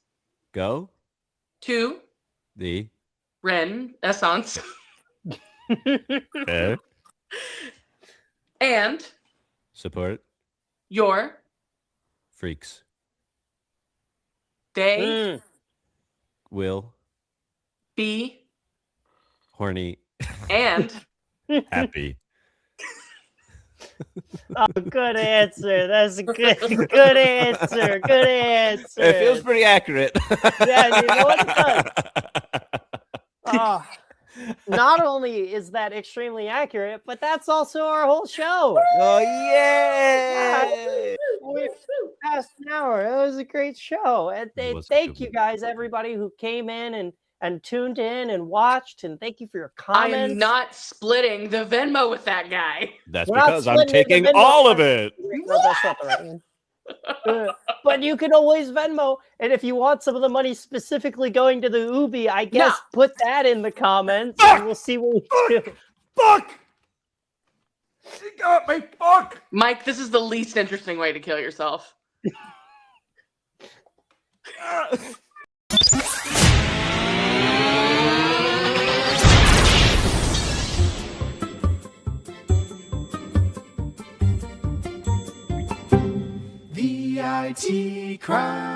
S3: go
S1: to
S3: the
S1: Renaissance
S3: fair.
S1: and
S3: Support
S1: your
S3: freaks.
S1: day
S2: Mm.
S3: Will
S1: be
S3: horny
S1: and
S3: happy.
S2: Oh, good answer. That's a good answer. Good answer.
S3: It feels pretty accurate.
S2: Yeah, you know what it does. Oh, not only is that extremely accurate, but that's also our whole show.
S3: Oh yeah!
S2: We're past an hour. It was a great show. And
S3: It was a
S2: thank
S3: good
S2: you
S3: one.
S2: guys, everybody who came in and tuned in and watched. And thank you for your comments.
S1: I am not splitting the Venmo with that guy.
S3: That's
S2: We're not
S3: because I'm
S2: splitting the
S3: taking
S2: Venmo.
S3: all of it.
S2: No, that's not the right one. But you can always Venmo, and if you want some of the money specifically going to the Ubi, I guess put that in the comments, and we'll see what we do.
S3: Fuck! You got me. Fuck!
S1: Mike, this is the least interesting way to kill yourself.
S5: The IT Crowd.